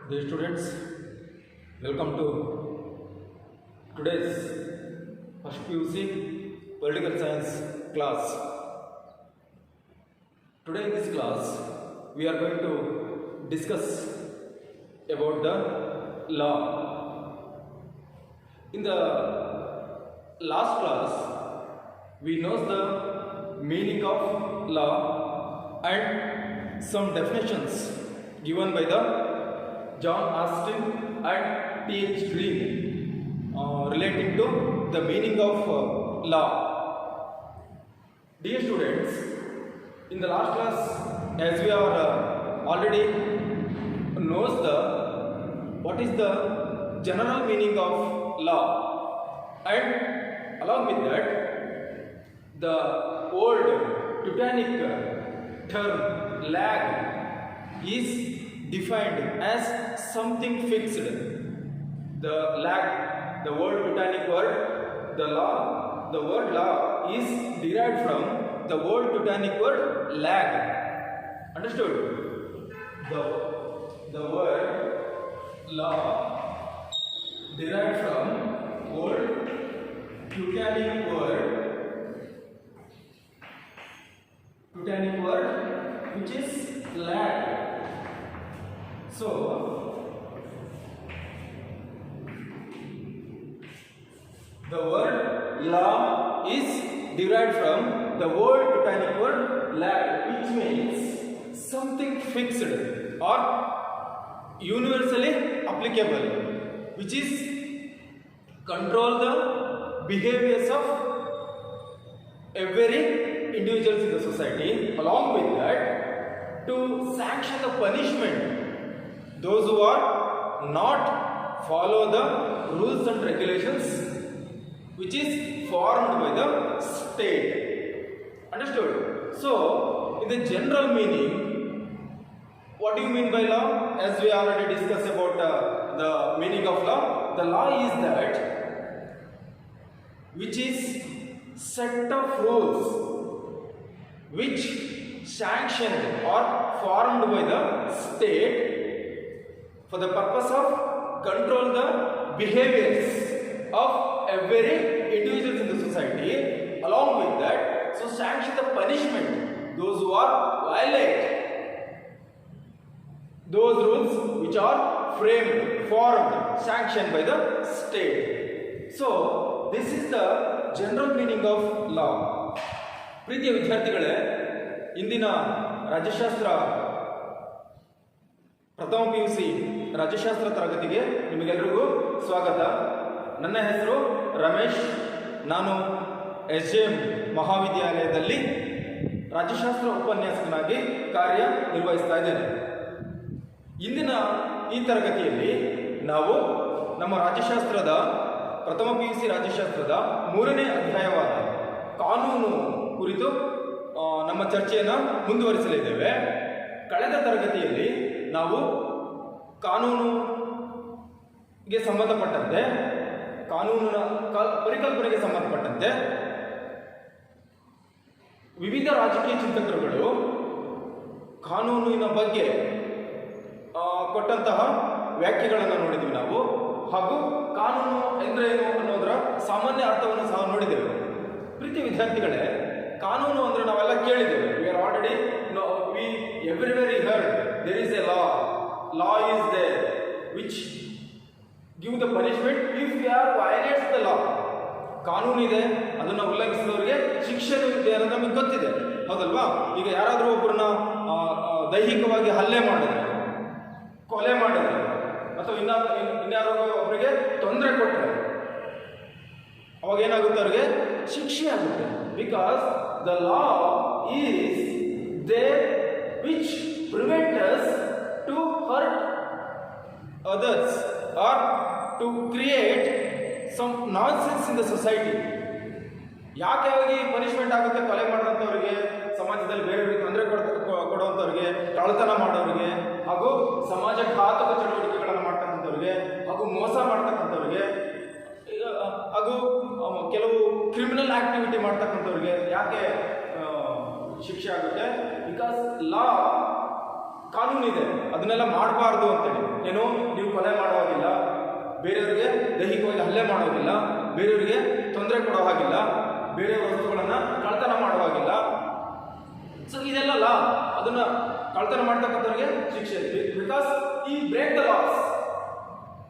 Dear students, welcome to today's first PUC Political Science class. Today in this class, we are going to discuss about the law. In the last class, we know the meaning of law and some definitions given by the John Austin and T.H. Green relating to the meaning of law. Dear students, in the last class, as we are already knows what is the general meaning of law, and along with that, the old Teutonic term lag is defined as something fixed. The lag, the word Teutonic word, the word law is derived from the word Teutonic word lag. Understood? The word law derived from word Teutonic word which is lag. So, the word law is derived from the word Teutonic word lag, which means something fixed or universally applicable, which is control the behaviors of every individuals in the society. Along with that, to sanction the punishment those who are not follow the rules and regulations which is formed by the state. Understood? So, in the general meaning, what do you mean by law? As we already discussed about the meaning of law, the law is that which is set of rules which sanctioned or formed by the state for the purpose of control the behaviors of every individual in the society. Along with that, so sanction the punishment those who are violate those rules which are framed, formed, sanctioned by the state. So this is the general meaning of law. ಪ್ರೀತಿಯ ವಿದ್ಯಾರ್ಥಿಗಳೇ, ಇಂದಿನ ರಾಜ್ಯಶಾಸ್ತ್ರ ಪ್ರಥಮ PUC ರಾಜ್ಯಶಾಸ್ತ್ರ ತರಗತಿಗೆ ನಿಮಗೆಲ್ಲರಿಗೂ ಸ್ವಾಗತ. ನನ್ನ ಹೆಸರು ರಮೇಶ್. ನಾನು SJM ಮಹಾವಿದ್ಯಾಲಯದಲ್ಲಿ ರಾಜ್ಯಶಾಸ್ತ್ರ ಉಪನ್ಯಾಸಕನಾಗಿ ಕಾರ್ಯನಿರ್ವಹಿಸ್ತಾ ಇದ್ದೇನೆ. ಇಂದಿನ ಈ ತರಗತಿಯಲ್ಲಿ ನಾವು ನಮ್ಮ ರಾಜ್ಯಶಾಸ್ತ್ರದ ಪ್ರಥಮ PUC ರಾಜ್ಯಶಾಸ್ತ್ರದ 3ನೇ ಅಧ್ಯಾಯವಾದ ಕಾನೂನು ಕುರಿತು ನಮ್ಮ ಚರ್ಚೆಯನ್ನು ಮುಂದುವರಿಸಲಿದ್ದೇವೆ. ಕಳೆದ ತರಗತಿಯಲ್ಲಿ ನಾವು ಕಾನೂನಿಗೆ ಸಂಬಂಧಪಟ್ಟಂತೆ, ಕಾನೂನಿನ ಪರಿಕಲ್ಪನೆಗೆ ಸಂಬಂಧಪಟ್ಟಂತೆ ವಿವಿಧ ರಾಜಕೀಯ ಚಿಂತಕರುಗಳು ಕಾನೂನಿನ ಬಗ್ಗೆ ಕೊಟ್ಟಂತಹ ವ್ಯಾಖ್ಯೆಗಳನ್ನು ನೋಡಿದ್ವಿ ನಾವು. ಹಾಗೂ ಕಾನೂನು ಎಂದರೆ ಏನು ಅನ್ನೋದರ ಸಾಮಾನ್ಯ ಅರ್ಥವನ್ನು ಸಹ ನೋಡಿದ್ದೇವೆ. ಪ್ರೀತಿಯ ವಿದ್ಯಾರ್ಥಿಗಳೇ, ಕಾನೂನು ಅಂದರೆ ನಾವೆಲ್ಲ ಕೇಳಿದ್ದೇವೆ. We are already everywhere heard there is a law is there which give the punishment if you are violates the law. ಕಾನೂನು ಇದೆ, ಅದನ್ನು ಉಲ್ಲಂಘಿಸಿದವರಿಗೆ ಶಿಕ್ಷೆನೂ ಇದೆ ಅನ್ನೋದು ನಮಗೆ ಗೊತ್ತಿದೆ, ಹೌದಲ್ವಾ? ಈಗ ಯಾರಾದರೂ ಒಬ್ಬರನ್ನ ದೈಹಿಕವಾಗಿ ಹಲ್ಲೆ ಮಾಡಿದ್ರೆ, ಕೊಲೆ ಮಾಡಿದ್ರೆ, ಅಥವಾ ಇನ್ಯಾರೋ ಒಬ್ಬರಿಗೆ ತೊಂದರೆ ಕೊಟ್ಟರೆ ಅವಾಗ ಏನಾಗುತ್ತೆ? ಅವ್ರಿಗೆ ಶಿಕ್ಷೆ ಆಗುತ್ತೆ. Because the law is there which prevent us to hurt others or to create some nonsense in the society. ಯಾಕೆ ಅವಾಗಿ ಪನಿಷ್ಮೆಂಟ್ ಆಗುತ್ತೆ? ಕೊಲೆ ಮಾಡೋಂಥವ್ರಿಗೆ, ಸಮಾಜದಲ್ಲಿ ಬೇರೆಯವರಿಗೆ ತೊಂದರೆ ಕೊಡುವಂಥವ್ರಿಗೆ, ಕಳ್ಳತನ ಮಾಡೋರಿಗೆ, ಹಾಗೂ ಸಮಾಜಘಾತಕ ಚಟುವಟಿಕೆಗಳನ್ನು ಮಾಡ್ತಕ್ಕಂಥವ್ರಿಗೆ, ಹಾಗೂ ಮೋಸ ಮಾಡ್ತಕ್ಕಂಥವ್ರಿಗೆ, ಹಾಗೂ ಕೆಲವು ಕ್ರಿಮಿನಲ್ ಆಕ್ಟಿವಿಟಿ ಮಾಡ್ತಕ್ಕಂಥವ್ರಿಗೆ ಯಾಕೆ ಶಿಕ್ಷೆ ಆಗುತ್ತೆ? ಬಿಕಾಸ್ ಲಾ ಕಾನೂನು ಇದೆ, ಅದನ್ನೆಲ್ಲ ಮಾಡಬಾರ್ದು ಅಂತೇಳಿ. ಏನು, ನೀವು ಕೊಲೆ ಮಾಡೋ ಹಾಗಿಲ್ಲ, ಬೇರೆಯವರಿಗೆ ದೈಹಿಕವಾಗಿ ಹಲ್ಲೆ ಮಾಡೋ ಹಾಗಿಲ್ಲ, ಬೇರೆಯವರಿಗೆ ತೊಂದರೆ ಕೊಡೋ ಹಾಗಿಲ್ಲ, ಬೇರೆ ವಸ್ತುಗಳನ್ನು ಕಳ್ತನ ಮಾಡೋ ಹಾಗಿಲ್ಲ. ಸೊ ಇದೆಲ್ಲ ಅದನ್ನ ಕಳ್ತನ ಮಾಡ್ತಕ್ಕಂಥವ್ರಿಗೆ ಶಿಕ್ಷೆ ಇದೆ. ಬಿಕಾಸ್ ಈ ಬ್ರೇಕ್ ದ ಲಾಸ್,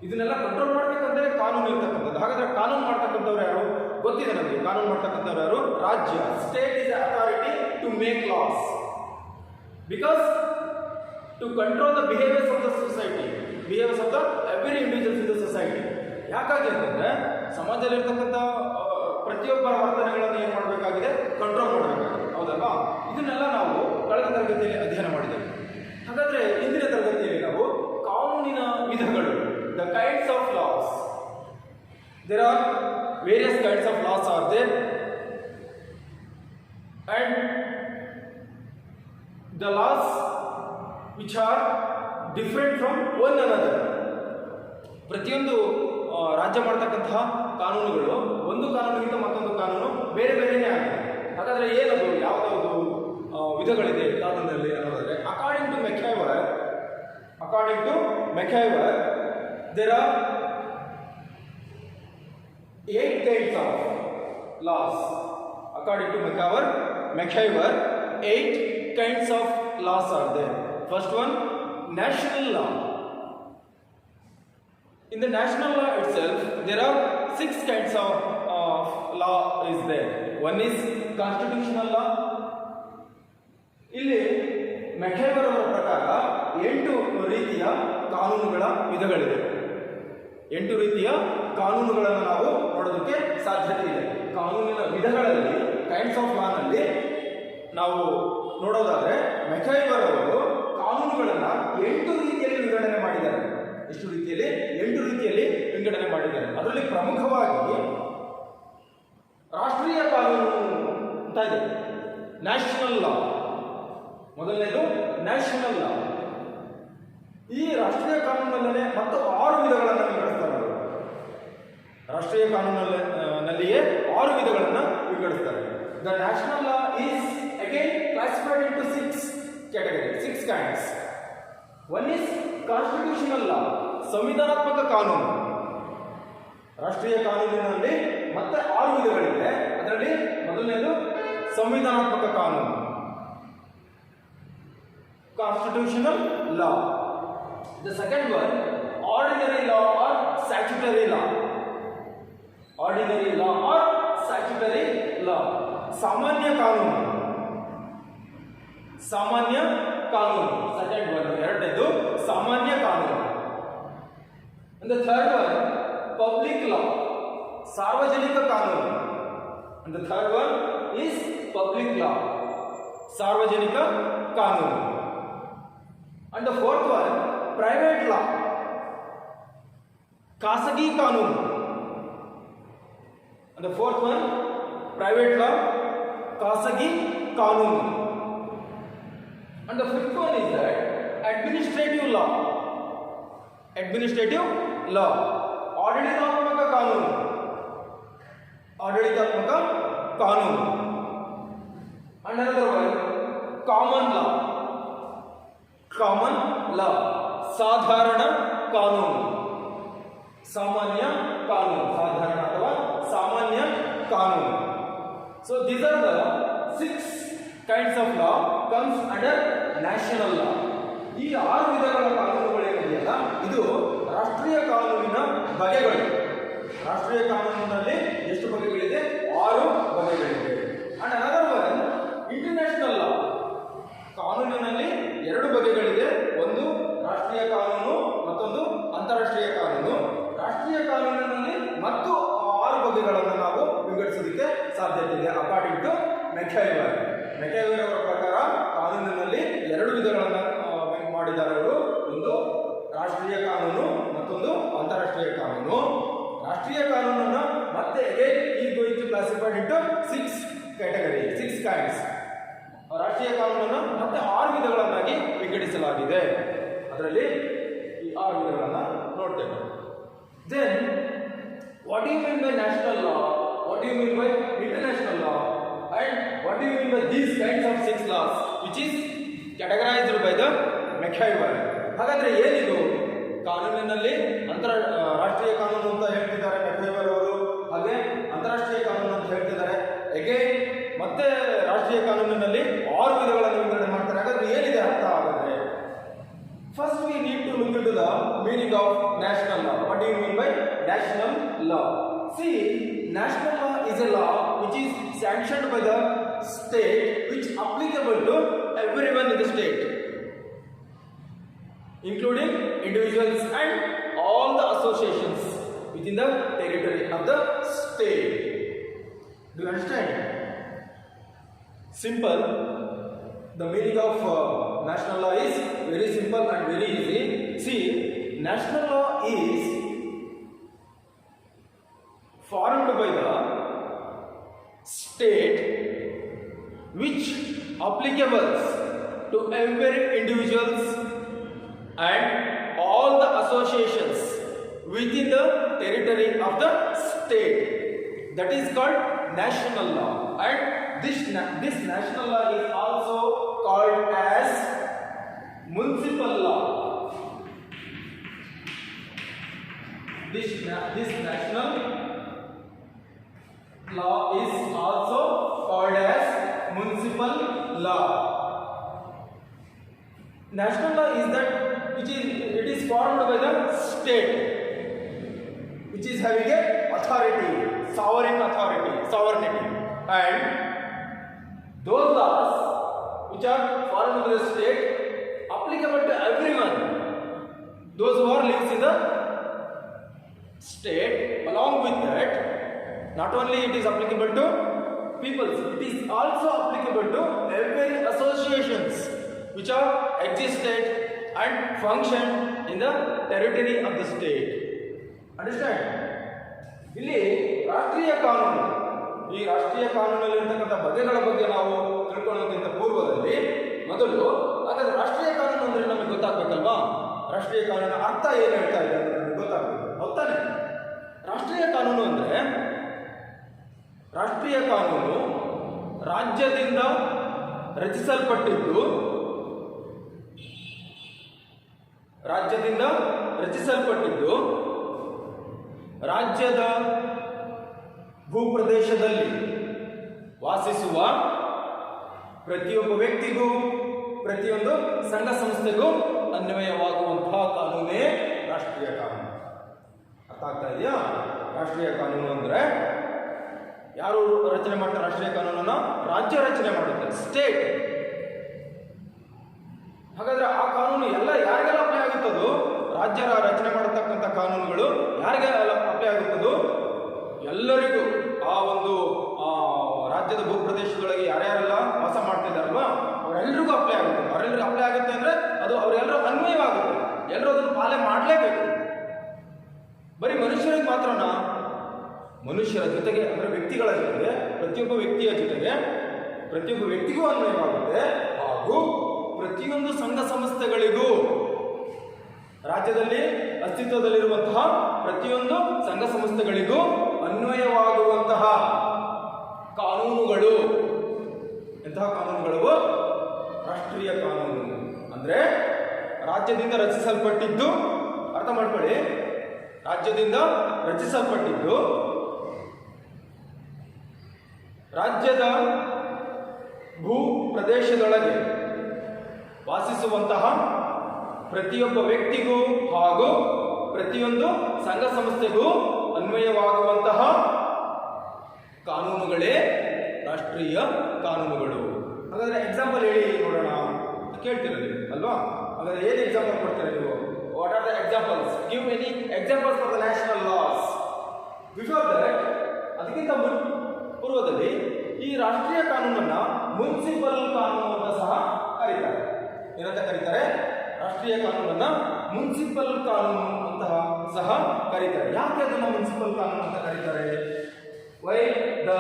ಇದನ್ನೆಲ್ಲ ಕಂಟ್ರೋಲ್ ಮಾಡ್ಬೇಕಂದ್ರೆ ಕಾನೂನು ಇರ್ತಕ್ಕಂಥದ್ದು. ಹಾಗಾದ್ರೆ ಕಾನೂನು ಮಾಡ್ತಕ್ಕಂಥವ್ರು ಯಾರು ಗೊತ್ತಿದೆ ನಮಗೆ. ಕಾನೂನು ಮಾಡ್ತಕ್ಕಂಥವ್ರು ಯಾರು? ರಾಜ್ಯ. State is authority to make laws because to control the behaviours of the society, behaviours of the every individuals in the society. ಯಾಕಾಗಿ ಅಂತಂದ್ರೆ ಸಮಾಜದಲ್ಲಿ ಇರ್ತಕ್ಕಂಥ ಪ್ರತಿಯೊಬ್ಬರ ವರ್ತನೆಗಳನ್ನು ಏನು ಮಾಡಬೇಕಾಗಿದೆ? ಕಂಟ್ರೋಲ್ ಮಾಡಬೇಕಾಗಿದೆ. ಹೌದಲ್ವಾ? ಇದನ್ನೆಲ್ಲ ನಾವು ಕಳೆದ ತರಗತಿಯಲ್ಲಿ ಅಧ್ಯಯನ ಮಾಡಿದ್ದೇವೆ. ಹಾಗಾದ್ರೆ ಇಂದಿನ ತರಗತಿಯಲ್ಲಿ ನಾವು ಕಾನೂನಿನ ವಿಧಗಳು, the kinds of laws. There are various kinds of laws are there and the laws which are different from one another. ಪ್ರತಿಯೊಂದು ರಾಜ್ಯ ಮಾಡ್ತಕ್ಕಂತಹ ಕಾನೂನುಗಳು ಒಂದು ಕಾನೂನಿಗಿಂತ ಮತ್ತೊಂದು ಕಾನೂನು ಬೇರೆ ಬೇರೆಯೇ ಆಗಿದೆ. ಹಾಗಾದ್ರೆ ಏನದು, ಯಾವುದಾವುದು ವಿಧಗಳಿದೆ ಕಾನೂನಲ್ಲಿ ಅನ್ನೋದಾದ್ರೆ, according to MacIver there are 8 kinds of laws. According to McIver 8 kinds of laws are there. First one, national law. In the national law itself, there are 6 kinds of law is there. One is constitutional law. ಇಲ್ಲಿ ಮೆಕ್ಹೈವರ್ ಅವರ ಪ್ರಕಾರ 8 ರೀತಿಯ ಕಾನೂನುಗಳ ವಿಧಗಳಿವೆ. 8 ರೀತಿಯ ಕಾನೂನುಗಳನ್ನು ನಾವು ನೋಡೋದಕ್ಕೆ ಸಾಧ್ಯತೆ ಇದೆ. ಕಾನೂನಿನ ವಿಧಗಳಲ್ಲಿ, ಕೈಂಡ್ಸ್ ಆಫ್ ಲಾನಲ್ಲಿ ನಾವು ನೋಡೋದಾದ್ರೆ ಮೆಕ್ಹೈವರ್ ಅವರು ಕಾನೂನುಗಳನ್ನು 8 ರೀತಿಯಲ್ಲಿ ವಿಂಗಡಣೆ ಮಾಡಿದ್ದಾರೆ. ಎಷ್ಟು ರೀತಿಯಲ್ಲಿ? 8 ರೀತಿಯಲ್ಲಿ ವಿಂಗಡಣೆ ಮಾಡಿದ್ದಾರೆ. ಅದರಲ್ಲಿ ಪ್ರಮುಖವಾಗಿ ರಾಷ್ಟ್ರೀಯ ಕಾನೂನು ಅಂತ ಇದೆ, ನ್ಯಾಷನಲ್ ಲಾ. ಮೊದಲನೇದು ನ್ಯಾಷನಲ್ ಲಾ. ಈ ರಾಷ್ಟ್ರೀಯ ಕಾನೂನಲ್ಲೇ ಮತ್ತು 6 ವಿಧಗಳನ್ನು ವಿಂಗಡಿಸ್ತಾರೆ. ರಾಷ್ಟ್ರೀಯ ಕಾನೂನಲ್ಲಿಯೇ 6 ವಿಧಗಳನ್ನು ವಿಂಗಡಿಸ್ತಾರೆ. The national law is again classified into 6 categories, 6 kinds. One is constitutional law, ಸಂವಿಧಾನಾತ್ಮಕ ಕಾನೂನು. ರಾಷ್ಟ್ರೀಯ ಕಾನೂನಿನಲ್ಲಿ ಮತ್ತೆ 6 ವಿಧಗಳಿವೆ. ಅದರಲ್ಲಿ ಮೊದಲನೇದು ಸಂವಿಧಾನಾತ್ಮಕ ಕಾನೂನು, constitutional law. The second one, ordinary law or statutory law. Ordinary law or statutory law, ಸಾಮಾನ್ಯ ಕಾನೂನು. ಸಾಮಾನ್ಯ ಕಾನೂನು ಸೆಕೆಂಡ್ ಒನ್, ಎರಡನೇದು ಸಾಮಾನ್ಯ ಕಾನೂನು. And the third one, public law, ಸಾರ್ವಜನಿಕ ಕಾನೂನು. And the third one is public law, ಸಾರ್ವಜನಿಕ ಕಾನೂನು. And the fourth one, private law, ಖಾಸಗಿ ಕಾನೂನು. And the fourth one, private law, ಖಾಸಗಿ ಕಾನೂನು. And the fifth one is that administrative law. Administrative law, ಆಡಳಿತಾತ್ಮಕ ಕಾನೂನು. ಆಡಳಿತಾತ್ಮಕ ಕಾನೂನು. And another one, common law. Common law, ಸಾಧಾರಣ ಕಾನೂನು. ಸಾಮಾನ್ಯ ಕಾನೂನು, ಸಾಧಾರಣ ಅಥವಾ ಸಾಮಾನ್ಯ ಕಾನೂನು. So these are the 6 kinds of law comes under national law. ಈ 6 ವಿಧಗಳ ಕಾನೂನುಗಳೇನಿದೆಯಲ್ಲ, ಇದು ರಾಷ್ಟ್ರೀಯ ಕಾನೂನಿನ ಬಗೆಗಳು. ರಾಷ್ಟ್ರೀಯ ಕಾನೂನಿನಲ್ಲಿ ಎಷ್ಟು ಬಗೆಗಳಿದೆ? 6 ಬಗೆಗಳಿವೆ. ಅಂಡ್ ಅನದರ್ ಒನ್, ಇಂಟರ್ನ್ಯಾಷನಲ್ ಲಾ. ಕಾನೂನಿನಲ್ಲಿ 2 ಬಗೆಗಳಿದೆ. ಒಂದು ರಾಷ್ಟ್ರೀಯ ಕಾನೂನು, ಮತ್ತೊಂದು ಅಂತಾರಾಷ್ಟ್ರೀಯ ಕಾನೂನು. ರಾಷ್ಟ್ರೀಯ ಕಾನೂನಿನಲ್ಲಿ ಮತ್ತು 6 ಬಗೆಗಳನ್ನು ನಾವು ವಿಂಗಡಿಸೋದಕ್ಕೆ ಸಾಧ್ಯತೆ ಇದೆ. ಅಕಾರ್ಡಿಂಗ್ ಟು ಮೆಕ್ಹೈವರ್ ಅವರ ಪ್ರಕಾರ ಕಾನೂನಿನಲ್ಲಿ 2 ವಿಧಗಳನ್ನು ಮಾಡಿದ್ದಾರೆ ಅವರು. ಒಂದು ರಾಷ್ಟ್ರೀಯ ಕಾನೂನು, ಮತ್ತೊಂದು ಅಂತಾರಾಷ್ಟ್ರೀಯ ಕಾನೂನು. ರಾಷ್ಟ್ರೀಯ ಕಾನೂನನ್ನು ಮತ್ತೆ ಅಗೇನ್ ಈ going to classified into 6 categories, 6 kinds. ರಾಷ್ಟ್ರೀಯ ಕಾನೂನನ್ನು ಮತ್ತೆ 6 ವಿಧಗಳನ್ನಾಗಿ ವಿಂಗಡಿಸಲಾಗಿದೆ. ಅದರಲ್ಲಿ ಈ 6 ವಿಧಗಳನ್ನು ನೋಡ್ತೇವೆ. Then what you mean by national law, what you mean by international law, and what do you mean by these kinds of 6 laws which is categorized by the ಮೆಕ್ಯಾಯ್ವರ್. ಹಾಗಾದ್ರೆ ಏನಿದು? ಕಾನೂನಿನಲ್ಲಿ ರಾಷ್ಟ್ರೀಯ ಕಾನೂನು ಅಂತ ಹೇಳ್ತಿದ್ದಾರೆ ಮೆಕ್ಯಾಯ್ವರ್ ಅವರು, ಹಾಗೆ ಅಂತಾರಾಷ್ಟ್ರೀಯ ಕಾನೂನು ಅಂತ ಹೇಳ್ತಿದ್ದಾರೆ. ಅಗೇನ್ ಮತ್ತೆ ರಾಷ್ಟ್ರೀಯ ಕಾನೂನಿನಲ್ಲಿ 6 ವಿಧಗಳನ್ನು ವಿಂಗಡಣೆ ಮಾಡ್ತಾರೆ. ಹಾಗಾದ್ರೆ ಏನಿದೆ ಅರ್ಥ ಹಾಗಾದ್ರೆ? First we need to look into the meaning of national law. What do you mean by national law? See, national law is a law which is sanctioned by the state, which is applicable to everyone in the state, including individuals and all the associations within the territory of the state. Do you understand? Simple. The meaning of national law is very simple and very easy. See, national law is formed by the state which applicable to every individuals and all the associations within the territory of the state. That is called national law, and this national law is also called as municipal law. This national law is also called as municipal law. National law is that it is formed by the state which is having a authority, sovereignty, and those laws which are formed by the state applicable to everyone, those who are lives in the state. Along with that, not only it is applicable to people, it is also applicable to every associations which are existed and function in the territory of the state. Understand? ಇಲ್ಲಿ ರಾಷ್ಟ್ರೀಯ ಕಾನೂನು, ಈ ರಾಷ್ಟ್ರೀಯ ಕಾನೂನಲ್ಲಿರ್ತಕ್ಕಂಥ ಬಗೆಗಳ ಬಗ್ಗೆ ನಾವು ತಿಳ್ಕೊಳ್ಳೋದಕ್ಕಿಂತ ಪೂರ್ವದಲ್ಲಿ ಮೊದಲು ಹಾಗಾದ್ರೆ ರಾಷ್ಟ್ರೀಯ ಕಾನೂನು ಅಂದ್ರೆ ನಮಗೆ ಗೊತ್ತಾಗಬೇಕಲ್ವಾ? ರಾಷ್ಟ್ರೀಯ ಕಾನೂನಿನ ಅರ್ಥ ಏನು ಹೇಳ್ತಾ ಇದೆ ಅಂತ ನಮಗೆ ಗೊತ್ತಾಗಬೇಕು, ಹೌದಾನೆ? ರಾಷ್ಟ್ರೀಯ ಕಾನೂನು ಅಂದ್ರೆ, ರಾಷ್ಟ್ರೀಯ ಕಾನೂನು ರಾಜ್ಯದಿಂದ ರಚಿಸಲ್ಪಟ್ಟಿದ್ದು, ರಾಜ್ಯದ ಭೂಪ್ರದೇಶದಲ್ಲಿ ವಾಸಿಸುವ ಪ್ರತಿಯೊಬ್ಬ ವ್ಯಕ್ತಿಗೂ ಪ್ರತಿಯೊಂದು ಸಂಘ ಸಂಸ್ಥೆಗೂ ಅನ್ವಯವಾಗುವಂತಹ ಕಾನೂನೇ ರಾಷ್ಟ್ರೀಯ ಕಾನೂನು. ಅರ್ಥ ಆಗ್ತಾ ಇದೆಯಾ? ರಾಷ್ಟ್ರೀಯ ಕಾನೂನು ಅಂದ್ರೆ ಯಾರು ರಚನೆ ಮಾಡ್ತಾರೆ? ರಾಷ್ಟ್ರೀಯ ಕಾನೂನನ್ನು ರಾಜ್ಯ ರಚನೆ ಮಾಡುತ್ತೆ, ಸ್ಟೇಟ್. ಹಾಗಾದ್ರೆ ಆ ಕಾನೂನು ಯಾರಿಗೆಲ್ಲ ಅಪ್ಲೈ ಆಗುತ್ತದೋ, ರಾಜ್ಯ ರಚನೆ ಮಾಡತಕ್ಕಂಥ ಕಾನೂನುಗಳು ಯಾರಿಗೆಲ್ಲ ಅಪ್ಲೈ ಆಗುತ್ತದೋ ಎಲ್ಲರಿಗೂ, ಆ ಒಂದು ರಾಜ್ಯದ ಭೂಪ್ರದೇಶದೊಳಗೆ ಯಾರ್ಯಾರೆಲ್ಲ ವಾಸ ಮಾಡ್ತಿದ್ದಾರಲ್ವಾ ಅವರೆಲ್ಲರಿಗೂ ಅಪ್ಲೈ ಆಗುತ್ತೆ. ಅವರೆಲ್ಲರಿಗೂ ಅಪ್ಲೈ ಆಗುತ್ತೆ ಅಂದ್ರೆ ಅದು ಅವರೆಲ್ಲರೂ ಅನ್ವಯವಾಗುತ್ತೆ, ಎಲ್ಲರೂ ಅದನ್ನು ಪಾಲನೆ ಮಾಡಲೇಬೇಕು. ಬರೀ ಮನುಷ್ಯರಿಗೆ ಮಾತ್ರನಾ? ಮನುಷ್ಯರ ಜೊತೆಗೆ ಅಂದ್ರೆ ವ್ಯಕ್ತಿಗಳ ಜೊತೆಗೆ, ಪ್ರತಿಯೊಬ್ಬ ವ್ಯಕ್ತಿಯ ಜೊತೆಗೆ ಪ್ರತಿಯೊಬ್ಬ ವ್ಯಕ್ತಿಗೂ ಅನ್ವಯವಾಗುತ್ತೆ, ಹಾಗೂ ಪ್ರತಿಯೊಂದು ಸಂಘ ಸಂಸ್ಥೆಗಳಿಗೂ, ರಾಜ್ಯದಲ್ಲಿ ಅಸ್ತಿತ್ವದಲ್ಲಿರುವಂತಹ ಪ್ರತಿಯೊಂದು ಸಂಘ ಸಂಸ್ಥೆಗಳಿಗೂ ಅನ್ವಯವಾಗುವಂತಹ ಕಾನೂನುಗಳು. ಎಂತಹ ಕಾನೂನುಗಳು? ರಾಷ್ಟ್ರೀಯ ಕಾನೂನು ಅಂದ್ರೆ ರಾಜ್ಯದಿಂದ ರಚಿಸಲ್ಪಟ್ಟಿದ್ದು, ಅರ್ಥ ಮಾಡ್ಕೊಳ್ಳಿ, ರಾಜ್ಯದಿಂದ ರಚಿಸಲ್ಪಟ್ಟಿದ್ದು, ರಾಜ್ಯದ ಭೂ ಪ್ರದೇಶದೊಳಗೆ ವಾಸಿಸುವಂತಹ ಪ್ರತಿಯೊಬ್ಬ ವ್ಯಕ್ತಿಗೂ ಹಾಗೂ ಪ್ರತಿಯೊಂದು ಸಂಘ ಸಂಸ್ಥೆಗೂ ಅನ್ವಯವಾಗುವಂತಹ ಕಾನೂನುಗಳೇ ರಾಷ್ಟ್ರೀಯ ಕಾನೂನುಗಳು. ಹಾಗಾದ್ರೆ ಎಕ್ಸಾಂಪಲ್ ಹೇಳಿ ನೋಡೋಣ ಕೇಳ್ತಿರೋದು ಅಲ್ವಾ? ಹಾಗಾದ್ರೆ ಏನು ಎಕ್ಸಾಂಪಲ್ ಕೊಡ್ತೀರಾ ನೀವು? What are the examples? Give any examples for the national loss. Before that, ಅದಕ್ಕಿಂತ ಪೂರ್ವದಲ್ಲಿ ಈ ರಾಷ್ಟ್ರೀಯ ಕಾನೂನನ್ನ ಮುನ್ಸಿಪಲ್ ಕಾನೂನು ಅಂತ ಸಹ ಕರೀತಾರೆ. ಏನಂತ ಕರೀತಾರೆ? ರಾಷ್ಟ್ರೀಯ ಕಾನೂನನ್ನ ಮುನ್ಸಿಪಲ್ ಕಾನೂನು ಅಂತ ಸಹ ಕರೀತಾರೆ. ಯಾಕೆ ಅದನ್ನ ಮುನ್ಸಿಪಲ್ ಕಾನೂನು ಅಂತ ಕರೀತಾರೆ? Why the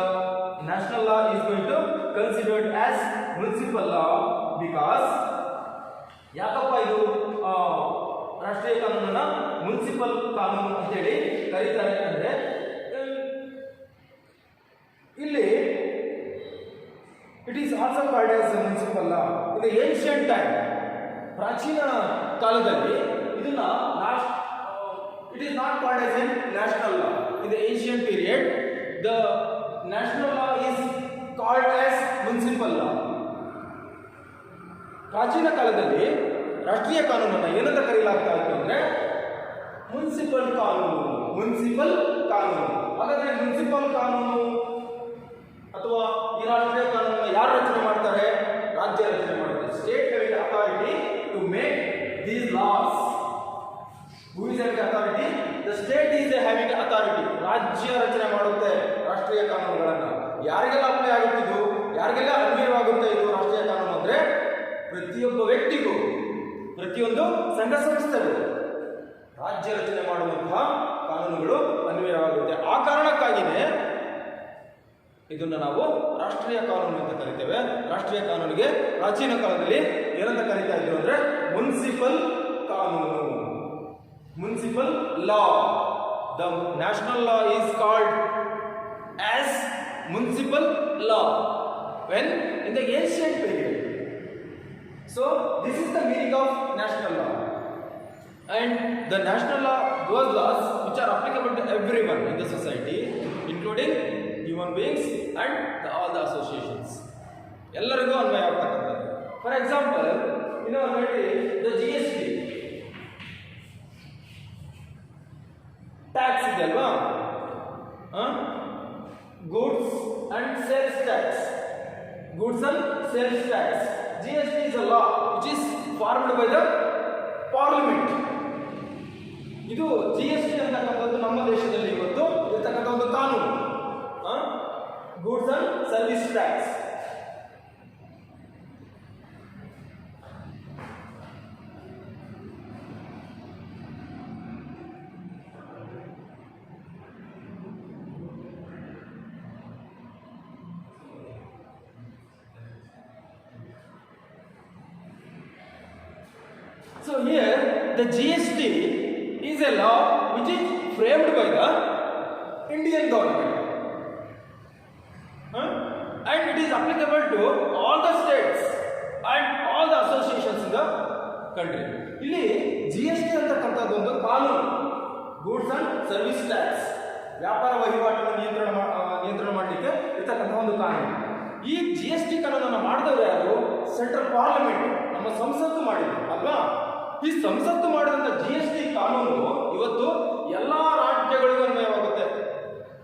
national law is going to considered as municipal law? Because ಯಾಕಪ್ಪ ಇದು ರಾಷ್ಟ್ರೀಯ ಕಾನೂನನ್ನ ಮುನ್ಸಿಪಲ್ ಕಾನೂನು ಅಂತ ಹೇಳಿ ಕರೀತಾರೆ ಅಂದ್ರೆ, ಇಲ್ಲಿ it is also called as a municipal law. In the ancient time, ಪ್ರಾಚೀನ ಕಾಲದಲ್ಲಿ ಇದನ್ನ it is not called as a national law. In the ancient period the national law is called as municipal law. ಪ್ರಾಚೀನ ಕಾಲದಲ್ಲಿ ರಾಷ್ಟ್ರೀಯ ಕಾನೂನನ್ನು ಏನಂತ ಕರೆಯಲಾಗ್ತಾ ಇತ್ತು ಅಂದ್ರೆ ಮುನ್ಸಿಪಲ್ ಕಾನೂನು. ಮುನ್ಸಿಪಲ್ ಕಾನೂನು. ಹಾಗಾದ್ರೆ ಮುನ್ಸಿಪಲ್ ಕಾನೂನು ಅಥವಾ ಈ ರಾಷ್ಟ್ರೀಯ ಕಾನೂನನ್ನು ಯಾರು ರಚನೆ ಮಾಡ್ತಾರೆ? ರಾಜ್ಯ ರಚನೆ ಮಾಡುತ್ತೆ. State having authority to make these laws. Who is having authority? The state is having authority. ರಾಜ್ಯ ರಚನೆ ಮಾಡುತ್ತೆ ರಾಷ್ಟ್ರೀಯ ಕಾನೂನುಗಳನ್ನು. ಯಾರಿಗೆಲ್ಲ ಅಪ್ಲೈ ಆಗುತ್ತಿದ್ದು, ಯಾರಿಗೆಲ್ಲ ಅನ್ವಯವಾಗುತ್ತೆ ಇದು ರಾಷ್ಟ್ರೀಯ ಕಾನೂನು ಅಂದ್ರೆ ಪ್ರತಿಯೊಬ್ಬ ವ್ಯಕ್ತಿಗೂ, ಪ್ರತಿಯೊಂದು ಸಂಘ ಸಂಸ್ಥೆಗಳು ರಾಜ್ಯ ರಚನೆ ಮಾಡುವಂತಹ ಕಾನೂನುಗಳು ಅನ್ವಯವಾಗುತ್ತೆ. ಆ ಕಾರಣಕ್ಕಾಗಿಯೇ ಇದನ್ನು ನಾವು ರಾಷ್ಟ್ರೀಯ ಕಾನೂನು ಅಂತ ಕರಿತೇವೆ. ರಾಷ್ಟ್ರೀಯ ಕಾನೂನಿಗೆ ಪ್ರಾಚೀನ ಕಾಲದಲ್ಲಿ ಏನಂತ ಕರೀತಾ ಇದ್ರು ಅಂದ್ರೆ ಮುನ್ಸಿಪಲ್ ಕಾನೂನು. Municipal law. The national law is called as municipal law when in the ancient period. So this is the meaning of national law, and the national law, those laws which are applicable to everyone in the society, including human beings and all the associations. ಎಲ್ಲರಿಗೂ ಅನ್ವಯ ಆಗ್ತಕ್ಕಂಥದ್ದು. For example, in our country, the GST tax ಇದೆ ಅಲ್ವಾ? Goods and sales tax. Goods and sales tax. GST is a law which is formed by the parliament. ಇದು GST ಅಂತಕ್ಕಂಥದ್ದು ನಮ್ಮ ದೇಶದಲ್ಲಿ ಇವತ್ತು ಇರತಕ್ಕಂಥ ಒಂದು ಕಾನೂನು. Goods and service tax. So here the GST is a law which is framed by the Indian government, and it is applicable to all the states and all the associations in the country. ಇಲ್ಲಿ GST ಅಂತಕ್ಕಂಥದ್ದು ಒಂದು ಕಾನೂನು. Goods and service tax, ವ್ಯಾಪಾರ ವಹಿವಾಟನ್ನು ನಿಯಂತ್ರಣ ಮಾಡಲಿಕ್ಕೆ ಇರ್ತಕ್ಕಂಥ ಒಂದು ಕಾನೂನು. ಈ GST ಕಾನೂನನ್ನು ಮಾಡಿದವರು ಯಾರು? ಸೆಂಟ್ರಲ್ ಪಾರ್ಲಿಮೆಂಟ್, ನಮ್ಮ ಸಂಸತ್ತು ಮಾಡಿದ್ರು ಅಲ್ವಾ? ಈ ಸಂಸತ್ತು ಮಾಡಿದಂಥ GST ಕಾನೂನು ಇವತ್ತು ಎಲ್ಲಾ ರಾಜ್ಯಗಳಿಗೂ ಅನ್ವಯವಾಗುತ್ತೆ.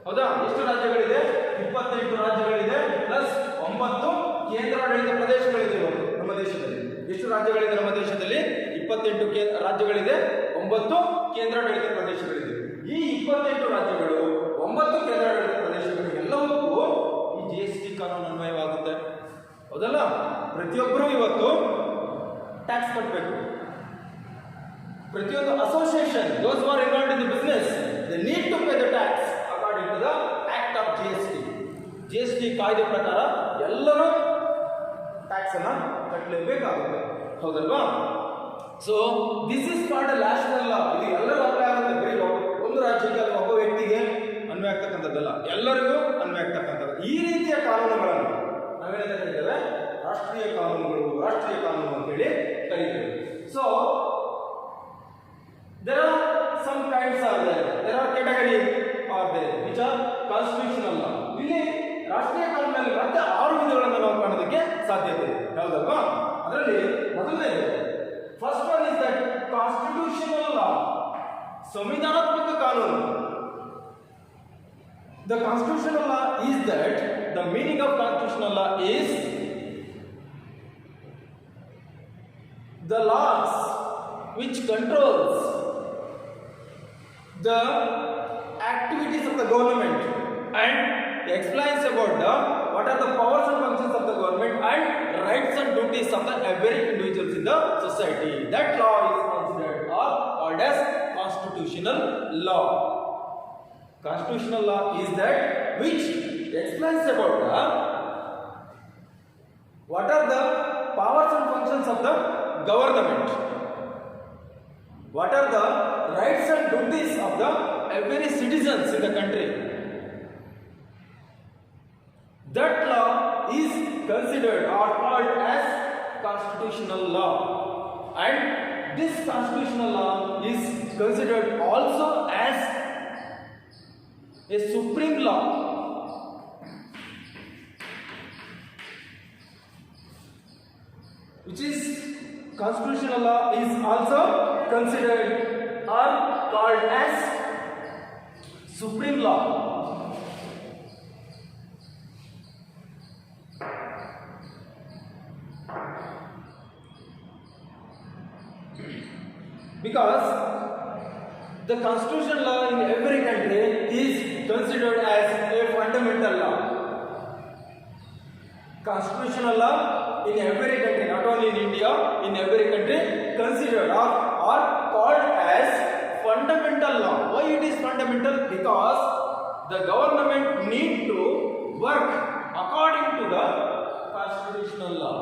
ಹೌದಾ? ಎಷ್ಟು ರಾಜ್ಯಗಳಿದೆ? 28 ರಾಜ್ಯಗಳಿದೆ ಪ್ಲಸ್ 9 ಕೇಂದ್ರಾಡಳಿತ ಪ್ರದೇಶಗಳಿದೆ ಇವತ್ತು ನಮ್ಮ ದೇಶದಲ್ಲಿ. ಎಷ್ಟು ರಾಜ್ಯಗಳಿದೆ ನಮ್ಮ ದೇಶದಲ್ಲಿ? 28 ರಾಜ್ಯಗಳಿದೆ, 9 ಕೇಂದ್ರಾಡಳಿತ ಪ್ರದೇಶಗಳಿದೆ. ಈ 28 ರಾಜ್ಯಗಳು, 9 ಕೇಂದ್ರಾಡಳಿತ ಪ್ರದೇಶಗಳು ಎಲ್ಲವಕ್ಕೂ ಈ GST ಕಾನೂನು ಅನ್ವಯವಾಗುತ್ತೆ. ಹೌದಲ್ಲ? ಪ್ರತಿಯೊಬ್ಬರೂ ಇವತ್ತು ಟ್ಯಾಕ್ಸ್ ಕಟ್ಟಬೇಕು. ಪ್ರತಿಯೊಂದು association, those who are involved in the business, they need to pay the tax according to the act of GST. GST ಕಾಯ್ದೆ ಪ್ರಕಾರ ಎಲ್ಲರೂ ಟ್ಯಾಕ್ಸ್ ಅನ್ನ ಕಟ್ಟಲೇಬೇಕಾಗುತ್ತೆ. ಹೌದಲ್ವಾ? So this is called national law. ಇದು ಎಲ್ಲರೂ ಅನ್ವಯ ಆಗುತ್ತೆ. ಬರೀ ಒಂದು ರಾಜ್ಯಕ್ಕೆ ಅಥವಾ ಒಬ್ಬ ವ್ಯಕ್ತಿಗೆ ಅನ್ವಯ ಆಗ್ತಕ್ಕಂಥದ್ದಲ್ಲ, ಎಲ್ಲರಿಗೂ ಅನ್ವಯ ಆಗ್ತಕ್ಕಂಥದ್ದು. ಈ ರೀತಿಯ ಕಾನೂನುಗಳನ್ನು ನಾವೇನಂತ ಕರೀತೇವೆ? ರಾಷ್ಟ್ರೀಯ ಕಾನೂನುಗಳು, ರಾಷ್ಟ್ರೀಯ ಕಾನೂನು ಅಂತೇಳಿ ಕರೀತೇವೆ. So there are some kinds are there. There are categories are there which are constitutional law. ಇಲ್ಲಿ ರಾಷ್ಟ್ರೀಯ ಕಾನೂನಿನಲ್ಲಿ ಮತ್ತೆ 6 ವಿಧಗಳನ್ನು ನಾವು ಕಾಣೋದಕ್ಕೆ ಸಾಧ್ಯತೆ ಇದೆ. ಹೌದಲ್ವಾ? ಅದರಲ್ಲಿ ಮೊದಲನೇದು, first one is that constitutional law. ಸಂವಿಧಾನಾತ್ಮಕ ಕಾನೂನು. The constitutional law is that the meaning of constitutional law is the laws which controls the activities of the government and explains about what are the powers and functions of the government and rights and duties of the every individuals in the society. That law is considered or called as constitutional law. Constitutional law is that which explains about what are the powers and functions of the government, what are the rights and duties of the every citizens in the country. That law is considered or called as constitutional law, and this constitutional law is considered also as a supreme law. Which is constitutional law is also considered or called as supreme law. Because the constitutional law in every country is considered as a fundamental law. Constitutional law in every country, not only in India, in every country, considered or called as fundamental law. Why it is fundamental? Because the government need to work according to the constitutional law.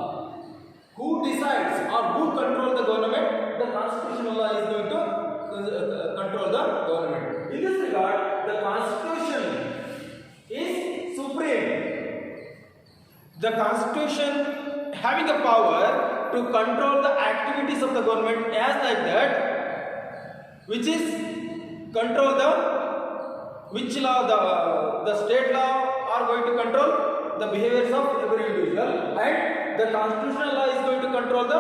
Who decides or who controls the government? The constitutional law is going to control the government. In this regard, the constitution is supreme. The constitution having the power to control the activities of the government as like that, which is control the which law, the state law are going to control the behaviors of every individual, and the constitutional law is going to control the